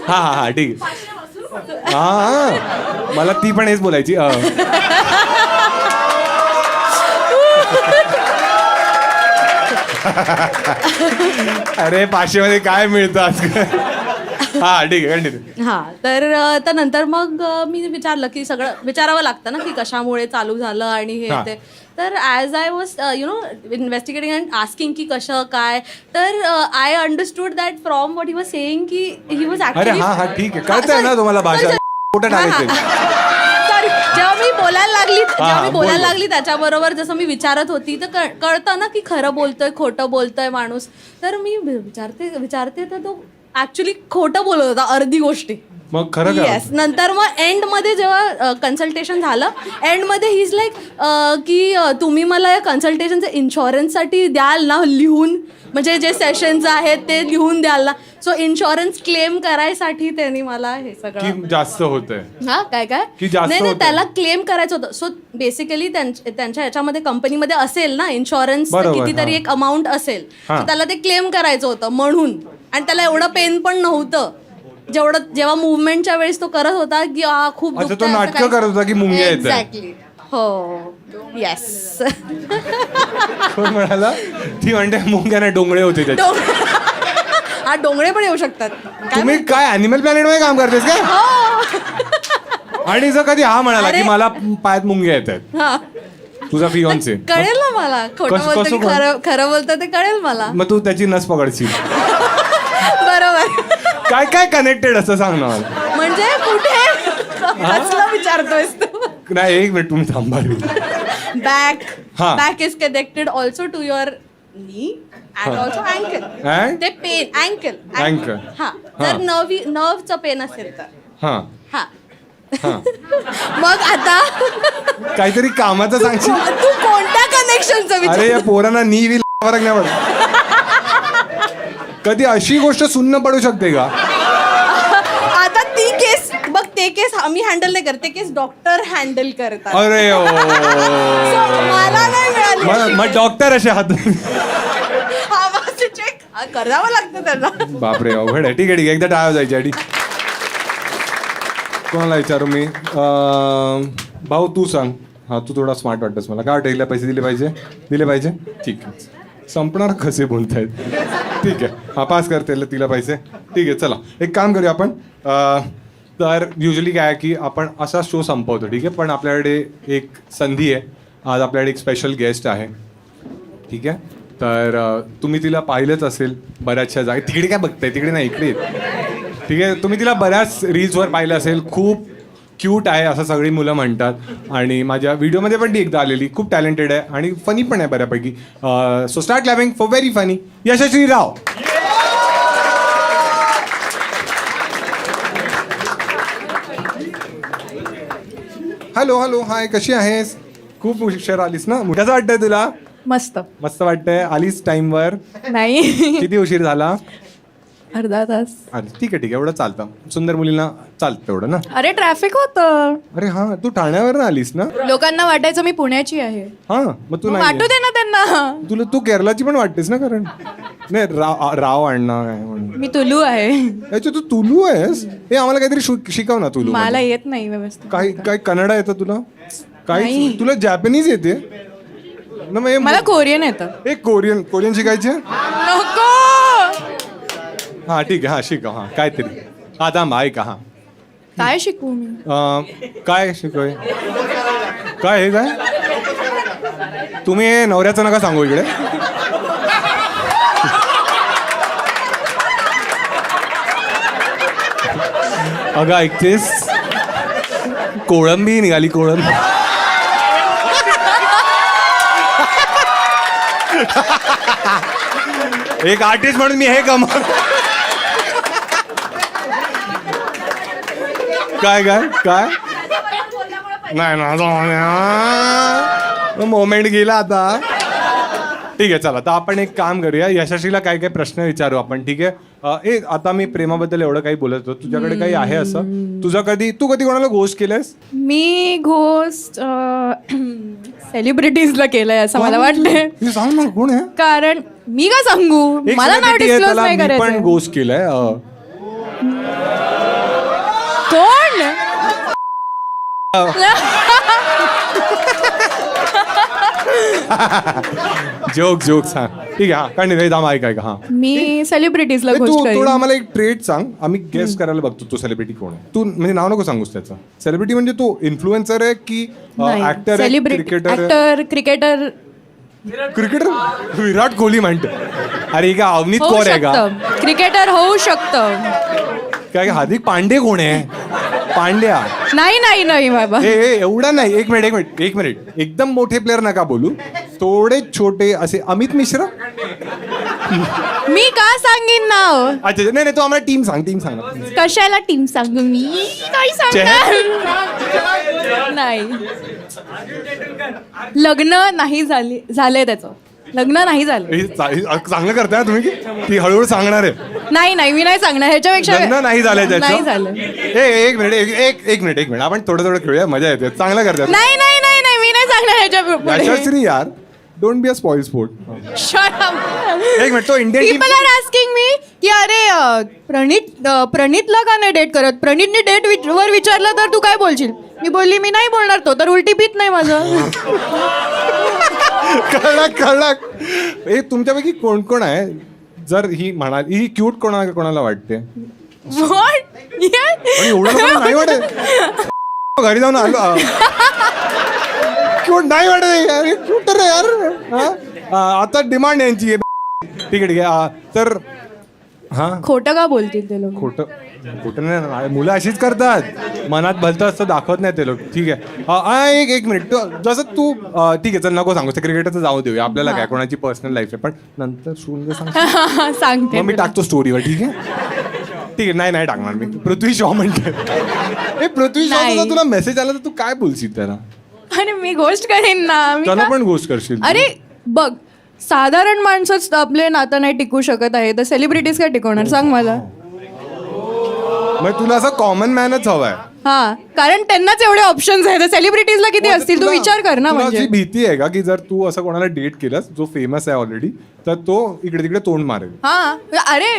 हा हा हा ठीक आहे. हा मला ती पण हेच बोलायची. अरे 500 मध्ये काय मिळतात. हा ठीक आहे कंटिन्यू. हा तर नंतर मग मी विचारलं की सगळं विचारावं लागतं ना की कशामुळे चालू झालं आणि हे हा. ते. तर as I was you know investigating and asking की कसं काय, तर I understood that from what he was saying की ही वॉज अरे हा हा ठीक आहे. कळतंय ना तुम्हाला भाषा कुठं टाकायचं. सॉरी. जेव्हा मी बोलायला लागली त्याच्याबरोबर जसं मी विचारत होती तर कळतं ना की खरं बोलतोय खोटं बोलतोय माणूस. तर मी विचारते तर तो ऍक्च्युली खोटं बोलत होता अर्धी गोष्टी. मग खरं येस. नंतर मग एंडमध्ये जेव्हा कन्सल्टेशन झालं, एंडमध्ये ही इज लाईक की तुम्ही मला या कन्सल्टेशनचं इन्शुरन्ससाठी द्याल ना लिहून, म्हणजे जे सेशन्स आहेत ते लिहून द्याल ना. सो इन्शुरन्स क्लेम करायसाठी त्यांनी मला हे सगळं की जास्त होतंय. हा काय की जास्त नाही होतंय. त्याला क्लेम करायचं होतं. सो बेसिकली त्यांच्या याच्यामध्ये कंपनीमध्ये असेल ना इन्शुरन्स, बरोबर, कितीतरी हा. एक अमाऊंट असेल. हा. So त्याला ते क्लेम करायचं होतं म्हणून. आणि त्याला एवढं पेन पण नव्हतं जेव्हा मुवमेंटच्या वेळेस तो करत होता की खूप अच्छा, तो दुखतंय, असं नाटकं काही- करत होता की मुंग्या येतायत. एक्झॅक्टली. हो येस. कोण म्हणाला? ती म्हणते मुंग्या नाही डोंगळे होते त्याचे. हा डोंगळे पण येऊ शकतात. काय तुम्ही काय अॅनिमल प्लॅनेट मध्ये काम करतेस का? हो. आणि जर कधी हा म्हणाला की अरे. मला पायात मुंग्या येत आहेत, हा. तुझा फियॉन्से, कळेल ना मला खोटं कसं- बोलतो कसं की खरं बोलतो ते कळेल मला. मग तू त्याची नस पकडशील. बरोबर. काय काय कनेक्टेड असं सांग ना मला. म्हणजे कुठे कसलं विचारतोयस तू. नाही एक मिनिट तुम्ही थांबा. बॅक हा. Back is connected also to your knee and also ankle. And? ते पेन अँकल. Ankle. हा. हा. जर नर्वचं पेन असेल तर हा हा. हा मग आता काहीतरी कामाचं सांगशील. तू कोणत्या कनेक्शनचं अरे विचार. या पोरांना नी वी फरक नाही पडत. कधी अशी गोष्ट सुन्न पडू शकते का? आता ती केस बघ, ते केस आम्ही हँडल नाही करत, ते केस डॉक्टर हँडल करतात. अरे ओ. So, मला नाही मिळाली. मग डॉक्टर असे हात. आवाज चेक करावं लागतं त्यांना. बापरे अवघड आहे. ठीक आहे ठीक आहे, एकदा टाळा जायची आधी. कोणाला विचारू मी? भाऊ तू सांग. हा तू थोडा स्मार्ट वाटतस मला. काय वाटतं हिला पैसे दिले पाहिजे? ठीक आहे. संपणार कसे बोलतायत. ठीक आहे हा पास करते तिला पैसे. ठीक आहे चला एक काम करूया आपण. तर युजली काय आहे की आपण असा शो संपवतो ठीक आहे, पण आपल्याकडे एक संधी आहे. आज आपल्याकडे एक स्पेशल गेस्ट आहे. ठीक आहे, तर तुम्ही तिला पाहिलंच असेल बऱ्याचशा जागी. तिकडे काय बघताय? तिकडे नाही इकडे. ठीक आहे, तुम्ही तिला बऱ्याच रील्सवर पाहिलं असेल. खूप क्यूट आहे असं सगळी मुलं म्हणतात आणि माझ्या व्हिडिओमध्ये पण ती एकदा आलेली. खूप टॅलेंटेड आहे आणि फनी पण आहे बऱ्यापैकी. So start clapping for very funny Yashasvi Rao. Hello hello hi, कशी आहेस? खूप उशीर आलीस ना. कसं वाटतंय तुला? मस्त. मस्त वाटतंय. आलीस टाइमवर? नाही. किती उशीर झाला? अर्धा तास. अरे ठीक आहे एवढं चालतं. सुंदर मुलींना चालतं तेवढं ना. अरे ट्रॅफिक होतं. अरे हा, तू ठाण्यावर आलीस ना? लोकांना वाटायचं मी पुण्याची आहे. हा मग तू मग नाही वाटू दे ना त्यांना. तुला तू केरलाची पण वाटतेस ना, कारण नाही राव आणणार काय म्हणून. मी तुलू आहे. अच्छा तू तुलू आहेस? हे आम्हाला काहीतरी शिकव ना तुलू. मला येत नाही व्यवस्थित. काय कन्नडा येतं तुला? काय नाही. तुला जॅपनीज येते ना? मग मला कोरियन येतं. एक कोरियन शिकायचे. नको. हा ठीक आहे, हा शिकव. हा काहीतरी आता ऐका. हा काय शिकू मी? काय शिकवय? काय हे काय? तुम्ही हे नवऱ्याचं नका सांगू इकडे. अगं ऐकतेस, कोळंबी निघाली. कोळंबी एक आर्टिस्ट म्हणून मी हे कम काय काय काय नाही ना, मोमेंट गेला आता. ठीक आहे चला, तर आपण एक काम करूया. यशस्वीला काय काय प्रश्न विचारू आपण. ठीक आहे. आता मी प्रेमाबद्दल एवढं काही बोलत होतो, तुझ्याकडे काही आहे असं? तू कधी कोणाला घोस्ट केलंयस? मी घोस्ट सेलिब्रिटीजला केलंय असं मला वाटतंय. तू सांग ना कोण आहे? कारण मी काय सांगू, एक मला नाव celebrity आहे, डिस्क्लोज त्याला नाही मी पण करायचं. घोस्ट केलंय. कोण? जोक सांग. ठीक आहे. हा कंटिन्यू. दाम ऐक हा. मी सेलिब्रिटीजला तू घोस्ट थोडं करेन. आम्हाला एक ट्रेट सांग, आम्ही गेस करायला बघतो तो सेलिब्रिटी कोण आहे. तू म्हणजे नाव नको सांगूस त्याचं. सेलिब्रिटी म्हणजे तू इन्फ्लुएन्सर आहे की ऍक्टर आहे, सेलिब्रिटी, क्रिकेटर आहे? Actor, cricketer cricketer Virat Kohli म्हणतो. अरे का अवनीत होऊ कौर आहे का? शकतं. क्रिकेटर होऊ शकतं. काय हार्दिक पांडे कोण आहे? पांड्या. नाही बाबा. ए एवढा नाही. एक मिनिट एकदम मोठे प्लेअर नका बोलू, थोडे छोटे असे. अमित मिश्रा. मी का सांगेन नाव? अच्छा नाही तू आम्हाला टीम सांग. कशाला टीम सांगू मी? काही सांगणार नाही. लग्न नाही झालंय त्याचं. लग्न नाही झालं. चांगलं करताय तुम्ही की ती हळूहळू सांगणार आहे. नाही मी नाही सांगणार. ह्याच्यापेक्षा लग्न नाही झालंय नाही त्याचं. झालं. एक मिनिट आपण थोडं खेळूया, मजा येते. चांगलं करताय. नाही मी नाही सांगणार ह्याच्या पुढे. यशस्वी यार, don't be a spoil sport. Shut up. एक मिनिट, तो Indian team. People are asking me की अरे प्रणितला का नाही डेट करत? प्रणितने डेट वर विचारलं तर तू काय बोलशील? मी बोलली मी नाही बोलणार. तो तर उलटी पीत नाही माझं. कळक. हे तुमच्यापैकी कोण आहे? जर ही म्हणाल ही क्यूट कोणाला वाटते? What? Yeah. पण एवढं लोकांना नाही वाटत. घरी जाऊन आलो. क्यूट नाही वाटत क्यूट तर यार. आता डिमांड यांची आहे. ठीक आहे. तर हा खोटं का बोलतील ते लोक? खोटं नाही. मुलं अशीच करतात, मनात भलतं असतं दाखवत नाही ते लोक. ठीक आहे. एक मिनिट, जसं तू ठीक आहे चल नको सांगू. क्रिकेटचं जाऊ देऊया. आपल्याला काय कोणाची पर्सनल लाईफ आहे, पण नंतर शून्य सांग. सांगते मग मी टाकतो स्टोरीवर. ठीक आहे नाही टाकणार मी. पृथ्वी शॉ म्हणते. पृथ्वी शॉ नाही. तुला मेसेज आला तर तू काय बोलशील त्याला? अरे मी गोष्ट करेन ना. मी त्याला का- पण गोष्ट करशील? अरे बघ, साधारण माणसंच आपले नातं नाही टिकू शकत आहे, तर सेलिब्रिटीज काय टिकवणार सांग मला. मग तुला असं कॉमन मॅनच हवाय. हा, कारण त्यांनाच एवढे ऑप्शन्स आहेत. सेलिब्रिटीजला किती असतील तू विचार कर ना. तुला म्हणजे अशी भीती आहे का की जर तू असं कोणाला डेट केलंस जो फेमस आहे ऑलरेडी, तर तो इकडे तिकडे तोंड मारेल? हा, अरे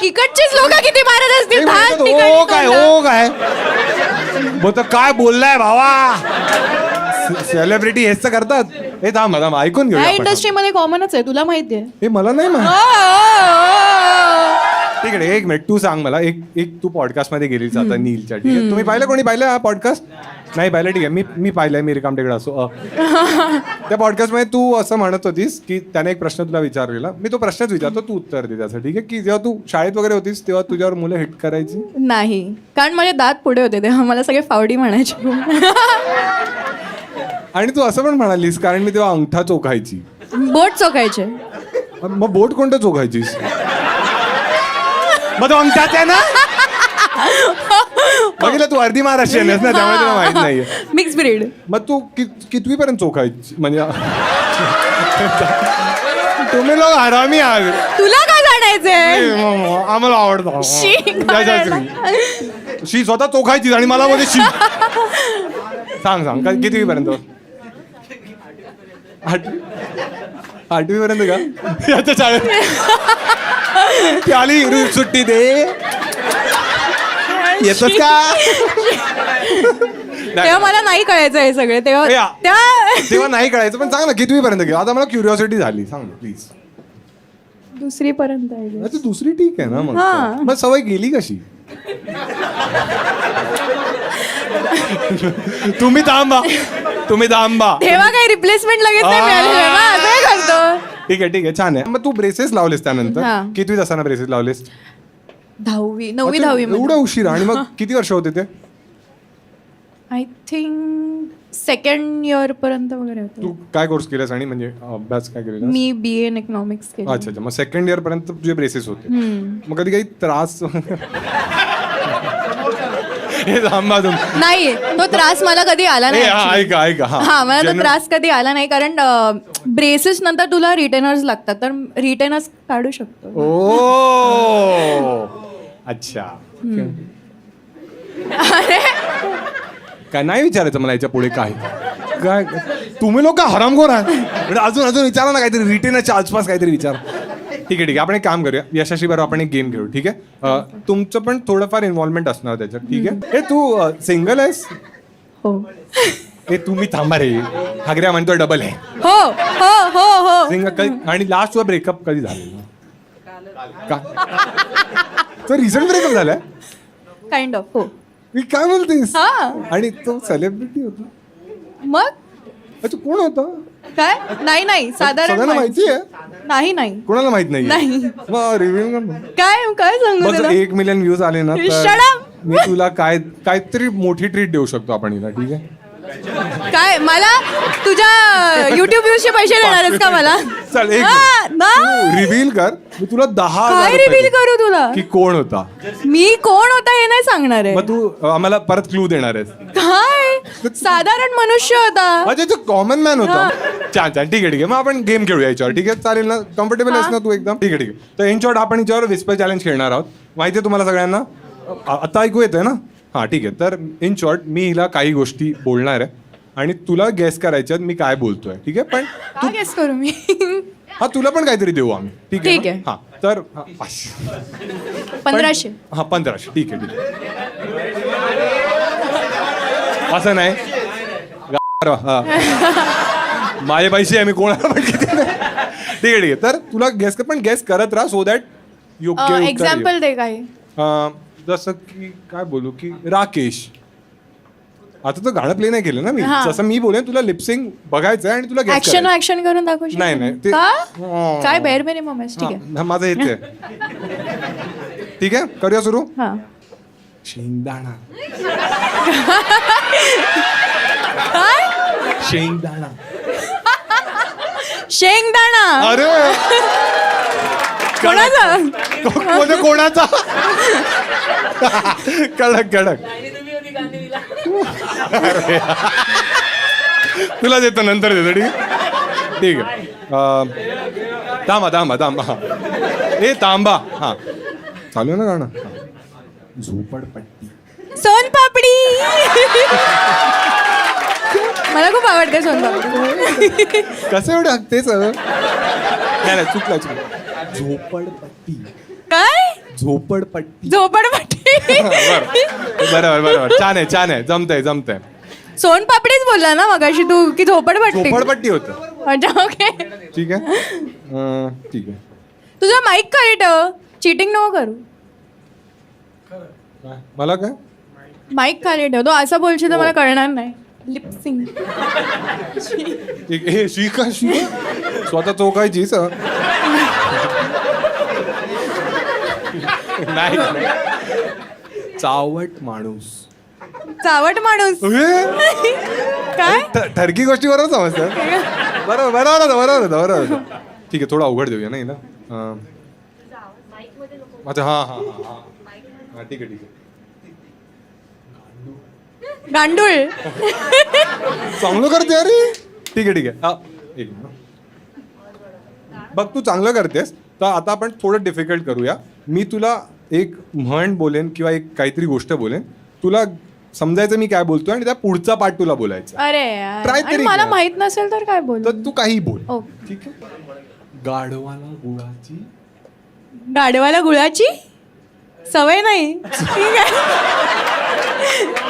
इकडचीच लोक किती मारत असतील. एक धाक मिनिट, ठिकाणी ओ काय तोंड. ओ काय मग तर काय बोललाय भावा? सेलिब्रिटी हेच तर करतात. हे थांब ऐकून घेऊ. ह्या इंडस्ट्रीमध्ये कॉमनच आहे, तुला माहितीये. हे मला नाही माहिती. ओ. ठीक आहे. एक मिनिट, तू सांग मला. एक तू पॉडकास्ट मध्ये गेलीस आता नीलच्या. ठीक आहे. तुम्ही कोणी पाहिलं हा पॉडकास्ट? नाही पाहिलं ठीक आहे, मी पाहिलंय, मी रिकामटेकडे असो. त्या पॉडकास्टमध्ये तू असं म्हणत होतीस की त्याने एक प्रश्न तुला विचारलेला, मी तो प्रश्नच विचारतो, तू उत्तर दे त्याचं, ठीक आहे? की जेव्हा तू शाळेत वगैरे होतीस तेव्हा तुझ्यावर मुलं हिट करायची? नाही, कारण माझे दात पुढे होते तेव्हा मला सगळे फावडी म्हणायचे. आणि तू असं पण म्हणालीस कारण मी तेव्हा अंगठा चोखायची. बोट चोखायचे. मग बोट कोणतं चोखायचीस? मग तो अंगठाच आहे ना? बघितलं, तू अर्धी महाराष्ट्रीयन आहेस ना, त्यामुळे तुला माहित नाहीये. Mix breed. मग तू कितवीपर्यंत चोखायची? म्हणजे तुम्ही लोक हरामी आहात. तुला काय जाणायचंय? आम्हाला आवडतं. शी, शी स्वतः चोखायची आणि मला मध्ये शी. सांग कितवीपर्यंत? आठवीपर्यंत का? याच्या शाळेत ती आली, सुट्टी दे, येतच का? तेव्हा मला नाही कळायचं हे सगळे. तेव्हा नाही कळायचं, पण सांग ना कितवीपर्यंत गेला? आता मला क्युरिओसिटी झाली, सांग ना प्लीज. दुसरीपर्यंत. अच्छा, दुसरी ठीक आहे ना. मग सवय गेली कशी? तुम्ही थांबा. तेव्हा काही रिप्लेसमेंट लगेच नाही मिळालेलं ना, असं काय करतो. ठीक आहे, छान आहे. मग तू ब्रेसेस लावलेस त्यानंतर? कितवीत असताना ब्रेसेस लावलेस? 9वी अच्छा, एवढं उशिरा. आणि मग किती वर्ष होते ते? आय थिंक 2nd year पर्यंत वगैरे होतं. तू काय कोर्स केलास आणि म्हणजे अभ्यास काय केलेला? मी BA in economics केलं. अच्छा, मग 2nd year पर्यंत तुझे ब्रेसेस होते. मग कधी काही त्रास? हे थांबा तुम्ही. नाही, तो त्रास मला कधी आला नाही. ऐका हा, मला तो त्रास कधी आला नाही, कारण ब्रेसेस नंतर तुला रिटेनर्स लागतात, तर रिटेनर्स काढू शकतो. ओ, अच्छा. काय नाही विचारायचं मला याच्या पुढे? काय तुम्ही लोक हरामखोर आहात. म्हणजे अजून विचारा ना काहीतरी, रिटेनरच्या आसपास काहीतरी विचार. ठीक आहे, आपण एक काम करूया, यशाशी बरोबर आपण एक गेम खेळू, ठीक आहे? तुमचं पण थोडंफार इन्व्हॉल्वमेंट असणार त्याच्यात, ठीक आहे? हे तू सिंगल आहेस? हो हे तुम्ही थांबा रे, ठाकरे म्हणतो डबल आहे. हो सिंगल. आणि लास्ट वर ब्रेकअप कधी झालेलं? का? तर रिसेंट ब्रेकअप झालाय? Kind of. हो. मी काय बोलतेस? हा. आणि तो सेलिब्रिटी होता? मग अच्छा, कोण होता? काय? नाही, साधारण सगळ्यांना माहिती आहे? नाही. कोणाला माहित नाही? नाही. मग रिव्ह्यू कर ना. काय सांगू बघ, तुला? 1 million व्ह्यूज आले ना, Shut तर up. मी तुला काहीतरी मोठी ट्रीट देऊ शकतो आपण हिला, ठीक आहे? काय मला तुझ्या युट्यूब व्ह्यूजचे पैसे देणार आहेस का मला? चल, एक रिव्हील कर, मी तुला 10,000 काय रुपये रिव्हील देतो. करू तुला? की कोण होता? मी कोण होता हे नाही सांगणार आहे. मग तू आम्हाला परत क्लू देणार आहेस? काय साधारण मनुष्य होता. म्हणजे तो कॉमन मॅन होता. छान, ठीक आहे. मग आपण गेम खेळूया याच्यावर, ठीक आहे? चालेल ना? कम्फर्टेबल आहेस ना तू एकदम? ठीक आहे. तर इन शॉर्ट आपण याच्यावर विस्पर चॅलेंज खेळणार आहोत. माहिती आहे तुम्हाला सगळ्यांना? आता ऐकू येतंय ना? हां, ठीक आहे. तर इन शॉर्ट मी हिला काही गोष्टी बोलणार आहे आणि तुला गेस करायच्यात मी काय बोलतोय, ठीक आहे? पण का गेस करू मी? हा, तुला पण काहीतरी देऊ आम्ही, ठीक आहे? ठीक आहे. हां, तर 500. 1500. हां, 1500. ठीक आहे. असं नाही, माझे पैसे आहे, मी कोणाला पण किती नाही. ठीक आहे. तर तुला गेस कर, पण गेस करत राहा, सो दॅट योग्य उत्तर येईल. एक्झाम्पल दे काही. जसं की काय बोलू की राकेश. आता तर गाणं प्ले नाही केलं ना मी. जसं मी बोलेन तुला लिपसिंग बघायचं आणि तुला guess करायचं. ऍक्शन करून दाखवू शकतो? नाही, ते- का? काय बेअर मिनिमम आहे? ठीक आहे. हा, माझं येते. ठीक आहे, करूया सुरू. हा. शेंगदाणा. काय? शेंगदाणा. शेंगदाणा. अरे कोणाचा? कोणाचा? कडक. अरे, तुला देतो, नंतर देतो, ठीक आहे. थांबा. ए तांबा. हा, चालू आहे ना गाणं? झोपडपट्टी. सोनपापडी. मला खूप आवडते सोनपापडी. कसं एवढं हकतेच? नाही, चुकला. झोपडपट्टी. काय? झोपडपट्टी. बरोबर. छान आहे. जमतंय. सोनपापडीच बोलला ना मगाशी तू की झोपडपट्टी? झोपडपट्टी होतं. अच्छा, ओके. ठीक आहे. तुझा माईक करेक्ट. चिटिंग नको करू. मला काय? माईक खाली ठेवतो असं बोलशील तर मला कळणार नाही. लिपसिंग. हे शिका स्वतः चौकायचीच नाही. चावट माणूस. चावट माणूस. काय ठरकी गोष्टी बरोबर समजतात. बरोबर. ठीक आहे, थोडं अवघड देऊया नाही ना. अच्छा हा ठीक आहे. गांडूळ. चांगलं करते अरे. ठीक आहे हा एक मिनिट. बघ तू चांगलं करतेस तर आता आपण थोडं डिफिकल्ट करूया. मी तुला एक म्हण बोलेन किंवा एक काहीतरी गोष्ट बोलेन, तुला समजायचं मी काय बोलतोय आणि त्या पुढचा पार्ट तुला बोलायचा. अरे यार. Try आणि तरी मला कर. माहित नसेल तर काय बोल. तर तू काही बोल. ओ. ठीक आहे. गाढवाला गुळाची गाढवाला गुळाची सवय नाही. ठीक आहे.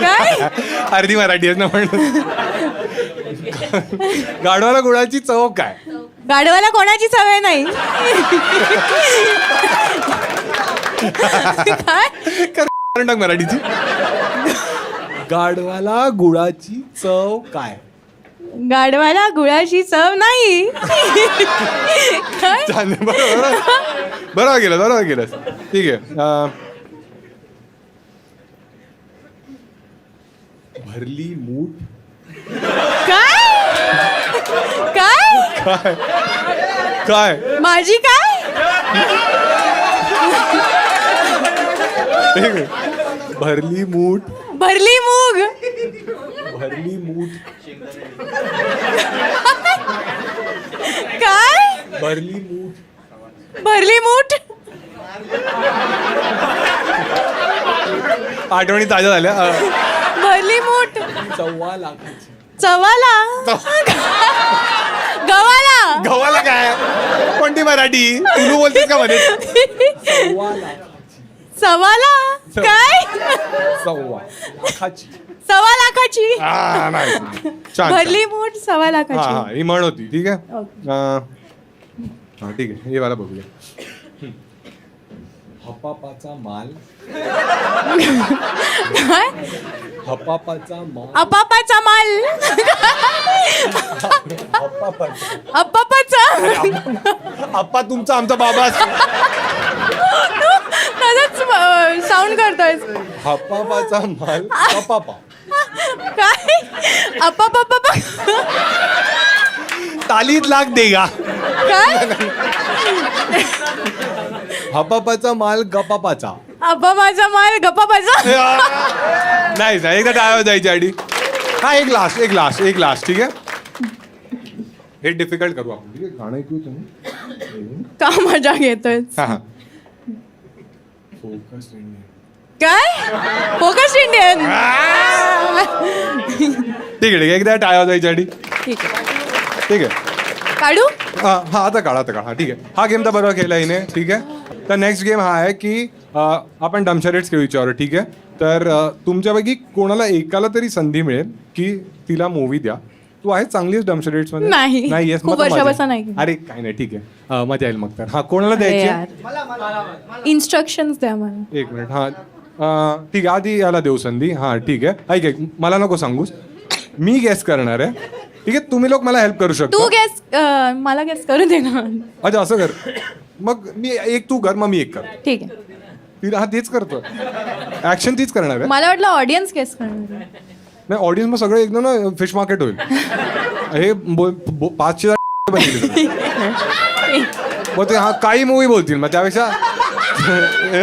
काय अर्धी मराठी आहे ना म्हणून. गाढवाला गुळाची चव काय? गाढवाला कोणाची सवय नाही. काय टाक मराठीची. गाढवाला गुळाची चव काय? गाढवाला गुळाची चव नाही. काय बरोबर गेलं. ठीक आहे. भरली मूठ काय काय माझी काय ठीक आहे. भरली मूठ भरली मूग. काय भरली मूठ. आठवणी ताज्या झाल्या. भरली मूठ. 1.25 लाखाची. चवाला गव्हाला. गव्हाला काय? कोणती मराठी तुलू बोलतेस का मध्ये? 1.25 लाखाची. सवाला काय 1.25 लाखाची. 1.25 लाखाची. नाही छान. भरली मूठ 1.25 हा लाखाची. ही म्हण होती. ठीक आहे. हा ठीक आहे, हे मला बघूया. हपापाचा माल. काय हपापाचा माल. अपापाचा माल. अपापाचा. अप्पा तुमचा आमचा बाबा असतो. तसंच साऊंड करतोय. हपापाचा माल. हपापा काय अपापापा. तालीत लाग देगा. काय हपापाचा माल गपापाचा. अपापाचा माल गपापाचा. नाही एकदा टाळ्या जायची आधी. हा एक लास्ट ठीक आहे. हे डिफिकल्ट करू आपण. ठीक आहे, गाणं ऐकू तुम्ही. का मजा घेतोय. हा फोकस काय फोकस इंडियन. ठीक आहे एकदा टाळ्या जायची आधी. ठीक आहे ठीक आहे. काढू. हा आता काढा. ठीक आहे, हा गेम तर बरोबर केला हिने. ठीक आहे. तर नेक्स्ट गेम हा आहे की आपण डमशरेट्स खेळू याच्यावर. ठीक आहे. तर तुमच्यापैकी कोणाला एकाला तरी संधी मिळेल की तिला मूवी द्या. तू आहेस चांगलीच डमशरेट्स मध्ये. नाही. येस खूप वर्षापासून नाही. अरे काही नाही. ठीक आहे, मजा येईल मग. तर हा कोणाला द्यायची? इन्स्ट्रक्शन्स द्या मला. एक मिनिट. हा ठीक आहे, आधी याला देऊ संधी. हा ठीक आहे. ऐक मला नको सांगूस, मी गेस करणार आहे. ठीक आहे, तुम्ही लोक मला हेल्प करू शकता. तू गेस मला गेस करू दे ना. अच्छा असं कर. मग मी एक तू कर, मग मी एक कर. ठीक आहे. हा तेच करतो. ऍक्शन तीच करणार आहे. मला वाटलं ऑडियन्स गेस करणार. नाही ऑडियन्स मग सगळं एकदम ना फिश मार्केट होईल. हे 500 मग ते हा काही मूवी बोलतील मग त्यापेक्षा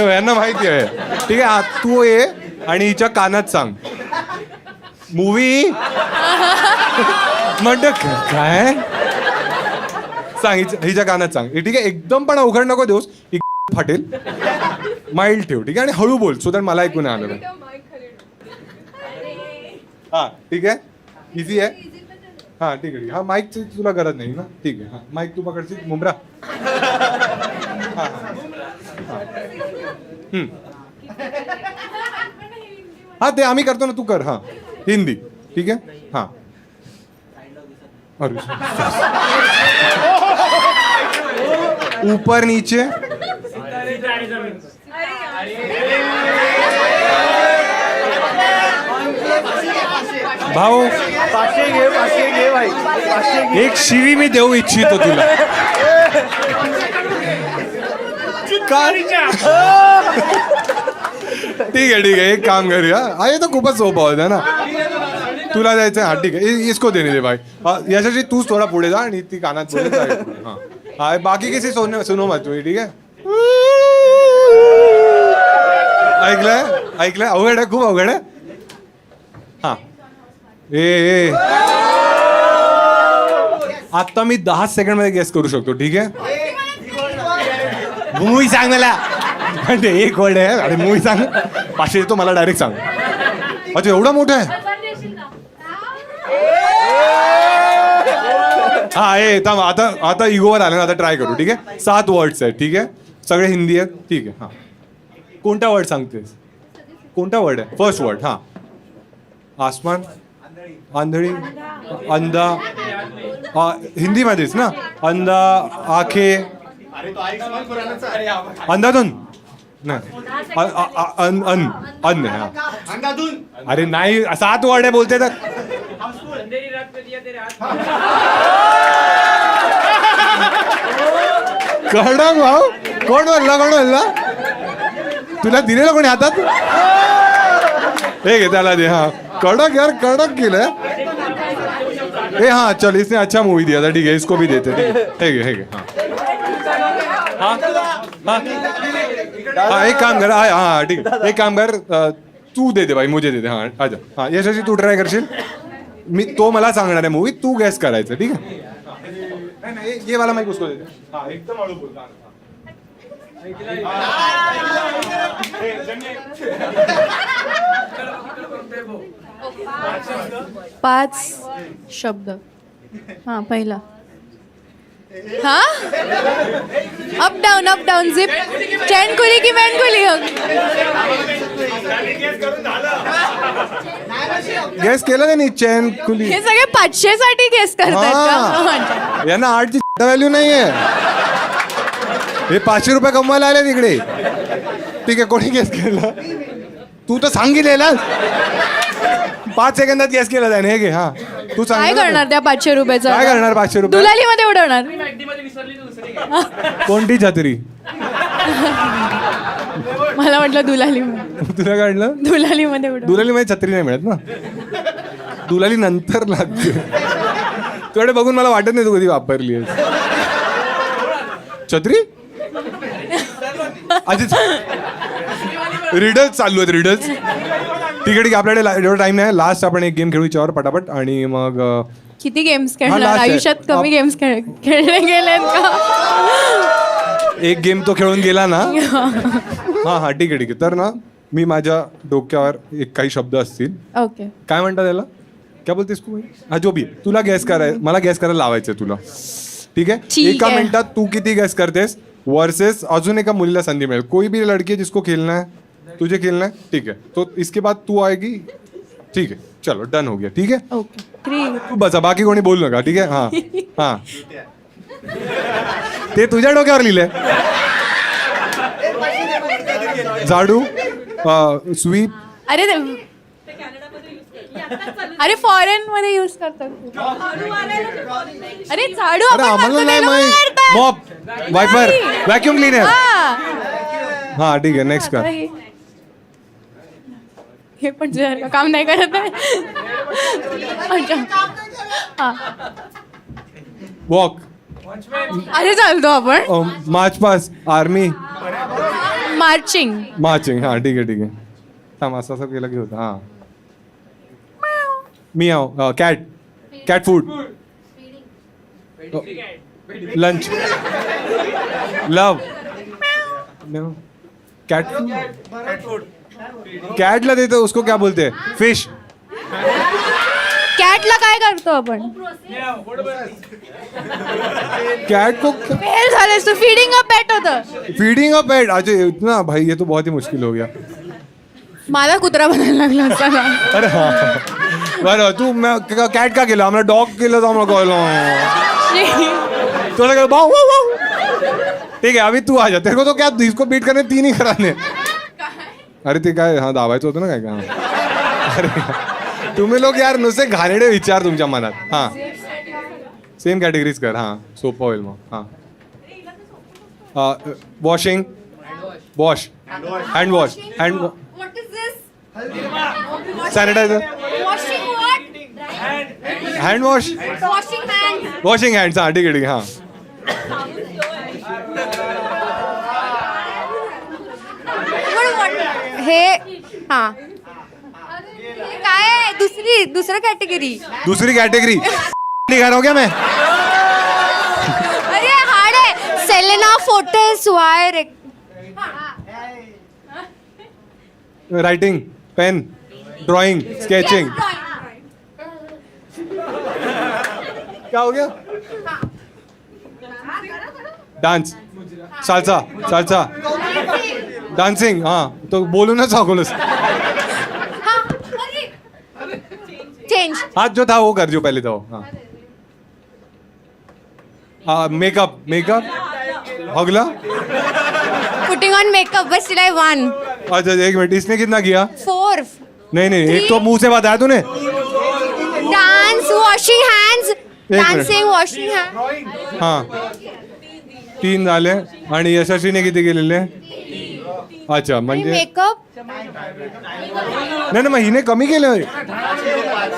यांना माहिती आहे. ठीक आहे, तू ये आणि हिच्या कानात सांग मूवी. म्हणत काय सांग हिच्या कानात सांग. ठीक आहे, एकदम पण अवघड नको देऊस, फाटेल. माइल्ड ठेव. ठीक आहे, आणि हळू बोल सो दॅट मला ऐकू नाही आलं. हा ठीक आहे, इझी आहे. हा ठीक आहे. हा माईकची तुला गरज नाही ना. ठीक आहे, हा माईक तू पकडशील मुंब्रा. हा ते आम्ही करतो ना, तू कर. हा हिंदी. ठीक आहे. हा ऊपर नीचे. भाऊ एक शिवी मी देऊ इच्छितो तुला. काय? ठीक आहे एक काम करूया. हे तर खूपच सोपा होता ना. तुला द्यायचं हा ठीक आहे. इसको देणे दे भाई. याच्याशी तूच थोडा पुढे जा आणि ती कानात बोलत जा. हा बाकी किसी सुनो मत तुम्ही. ठीक आहे. ऐकलंय अवघड आहे खूप अवघड आहे. हा ए आता मी 10 सेकंड मध्ये गेस करू शकतो. ठीक आहे. मूवी सांग मला. म्हणजे एक वर्ड आहे आणि मूवी सांग. 500 येतो मला डायरेक्ट सांग. अच्छा एवढा मोठा आहे. हा थांब आता इगोवर आलं ना. आता ट्राय करू. ठीक आहे. 7 वर्ड्स आहेत. ठीक आहे. सगळे हिंदी आहेत. ठीक आहे. हा कोणता वर्ड सांगतेस. कोणता वर्ड आहे. First word. हा आसमान आंधळी अंधा. हिंदीमध्येच ना. अंधा आखे अंधाधुन नाही अन्न. अरे नाही 7 वर्ड आहे बोलते तर. कडक भाऊ. कोण बोलला तुला दिलेलं कोणी हातात. हे घे त्याला दे. हा कडक यार कडक केलंय. हाँ चल इसने अच्छा मूवी दिया था. ठीक है इसको भी देते. ठीक है. हाँ एक काम कर. हाँ ठीक है एक काम कर. तू दे दे भाई मुझे दे दे. हाँ आजा. हाँ यशस्वी तू ट्राय करशील. मी तो मला सांगणार आहे मूवी तू गॅस करायचं. ठीक आहे. नाही ये वाला माइक उसको दे दे. हाँ एकदम हळू बोल. 5 शब्द. हा पहिला. हा अप डाऊन झिप चैनकुली की मैनकुली. गॅस केलं का नाही. चैन खुली. हे सगळे 500 साठी गेस करतात. यांना 8ची व्हॅल्यू नाहीये. हे 500 रुपये कमवायला आले तिकडे. ठीक आहे कोणी गॅस केलं. तू तर सांगितलेला 5 सेकंदात गॅस केला त्याने. हे घे. हा तू सांग काय करणार त्या 500 रुपयाचं. काय करणार 500 रुपये. दुलाली मध्ये उडवणार. कोणती छत्री. मला वाटलं दुलाली तुला काढलं. दुलाली मध्ये उडव. दुलाली मध्ये छत्री नाही मिळत ना. दुलाली नंतर लागते. तुकडे बघून मला वाटत नाही तू कधी वापरली छत्री. रिडल्स चालू आहेत रिडल्स. ठीक आहे आपल्याकडे एवढा टाइम नाही. लास्ट आपण एक गेम खेळू याच्यावर पटापट आणि मग किती गेम्स last खेळणार आहे. आयुष्यात कमी गेम्स खेळले गेलेत का. एक गेम तो खेळून गेला ना. हा ठीक आहे तर ना मी माझ्या डोक्यावर काही शब्द असतील. ओके काय म्हणतात त्याला काय बोलतेस तू. हा जो बी तुला गॅस मला गॅस करायला लावायचं तुला. ठीक आहे. ठीक एका आहे. मिनिटात तू किती गॅस करतेस वर्सेस अजून एका मुलीला संधी मिळेल. कोई भी लड़की है जिसको खेलना है तुझे खेलना है. ठीक है तो इसके बाद तू आएगी. ठीक है चलो डन हो गया. ठीक है ओके 3 तू बसा बाकी कोणी बोलू नका. ठीक आहे. हा हा ते तुझ्या डोक्यावर लिहिलंय. झाडू स्वीप. अरे फॉरेन मध्ये युज करतात. अरे झाडू अरे आम्हाला नाही माहित. मॉप वायपर व्हॅक्युम क्लीनर. हा ठीक आहे नेक्स्ट कर. हे पण जर काम नाही करत आहे. अच्छा वॉक. अरे चालतो आपण. March pass army marching. Marching. हा ठीक आहे थांब असं केलं की होतं. हा मियाव कॅट फूड लंच लव कैट कैटला देते उसको क्या बोलते हैं फिश. कॅटला काय करतो आपण. कैट को फेल झालेस तू. फीडिंग अ पेट होतं. फीडिंग अ पेट. अच्छा इतना भाई ये तो बहुत ही मुश्किल हो गया. मला कुत्रा बनायला लागला असता ना. अरे हाँ बरं तू कैट का केलं आम्हाला डॉग केलं तर आम्हाला कळलं. तो लगा वाव वाव वाव. ठीक है अभी तू आ जा. तेरे को तो क्या इसको बीट करने 3 ही कराने. अरे ते काय हा दाबायचं होतं ना काय का. अरे तुम्ही लोक यार नुसते घाणेरडे विचार तुमच्या मनात. हां सेम कॅटेगरीज कर. हां सोपं होईल मग. हां washing wash hand wash hand What is this? Sanitiser Washing what? Hand wash Washing hands. Washing hands. हां ठीक आहे ठीक आहे. हां हे हा काय आहे? दुसरं कॅटेगरी. दुसरी कॅटेगरी निघा हो गया मैं. अरे हार्ड आहे. सेलेना फोटोस वायर. Writing pen drawing sketching. क्या हो गया? Dance salsa salsa dancing. हाँ तो बोलूनच सांगूनच. चेंज. हाथ जो था वो कर जो पहले था वो. हाँ मेकअप मेकअप अगला. Putting on makeup. बस सिलाई 1 अच्छा एक मिनट इसने कितना किया? 4. नहीं नहीं एक तो मुंह से बताया तूने. Dance washing hands. Minute. Dancing washing hand. हां 3 झाले. आणि यशस्वीने किती केलेले? अच्छा म्हणजे मेकअप. नाही ना मग हिने कमी केलं.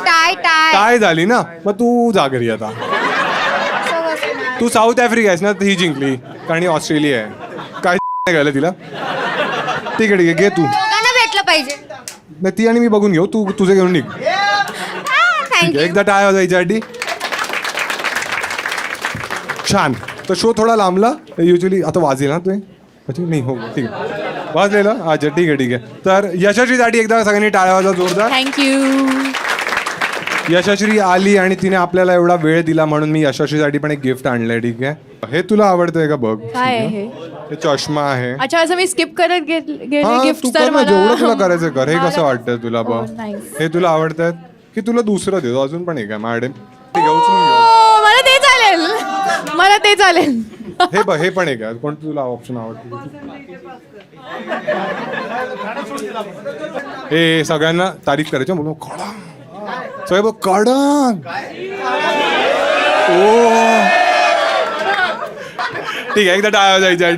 Tie tie. काय झाली ना मग तू जा घरी आता. तू साऊथ आफ्रिका आहेस ना ही जिंकली कारण ही ऑस्ट्रेलिया आहे. काय नाही घालं तिला. ठीक आहे घे तू. दोघांना भेटलं पाहिजे. नाही ती आणि मी बघून घेऊ. तू तुझे घेऊन निघ. ठीक आहे थँक्यू. एकदा टाळ्या वाजायच्यासाठी. छान. तर शो थोडा लांबला युजली आता वाजेल ना ते. नाही हो ठीक आहे वाजलेला. अच्छा ठीक आहे ठीक आहे. तर यशस्वीसाठी एकदा सगळ्यांनी टाळ्या वाजा जोरदार. थँक्यू. यशस्वी आली आणि तिने आपल्याला एवढा वेळ दिला म्हणून मी यशस्वीसाठी पण एक गिफ्ट आणलंय. ठीक आहे हे तुला आवडतंय का बघ. काय आहे हे? हे चष्मा आहे. अच्छा असं मी स्किप करत गेले हा, गिफ्ट तू तर कर ना, मला जेवढं तुला करायचं कर. हे कसं मला- वाटतंय तुला बघ. nice. हे तुला आवडतात की तुला दुसरं देतो अजून पण एक आहे मॅडम. ठीक आहे उचलून घेऊ. मला ते चालेल. मला ते चालेल. हे बघ हे पण एक आहे. कोणतं तुला ऑप्शन आवडतं? हे सगळ्यांना तारीफ करायची म्हणून कडा सगळे बघ कडा. ओ ठीक आहे एकदा टाळ्या जायच्या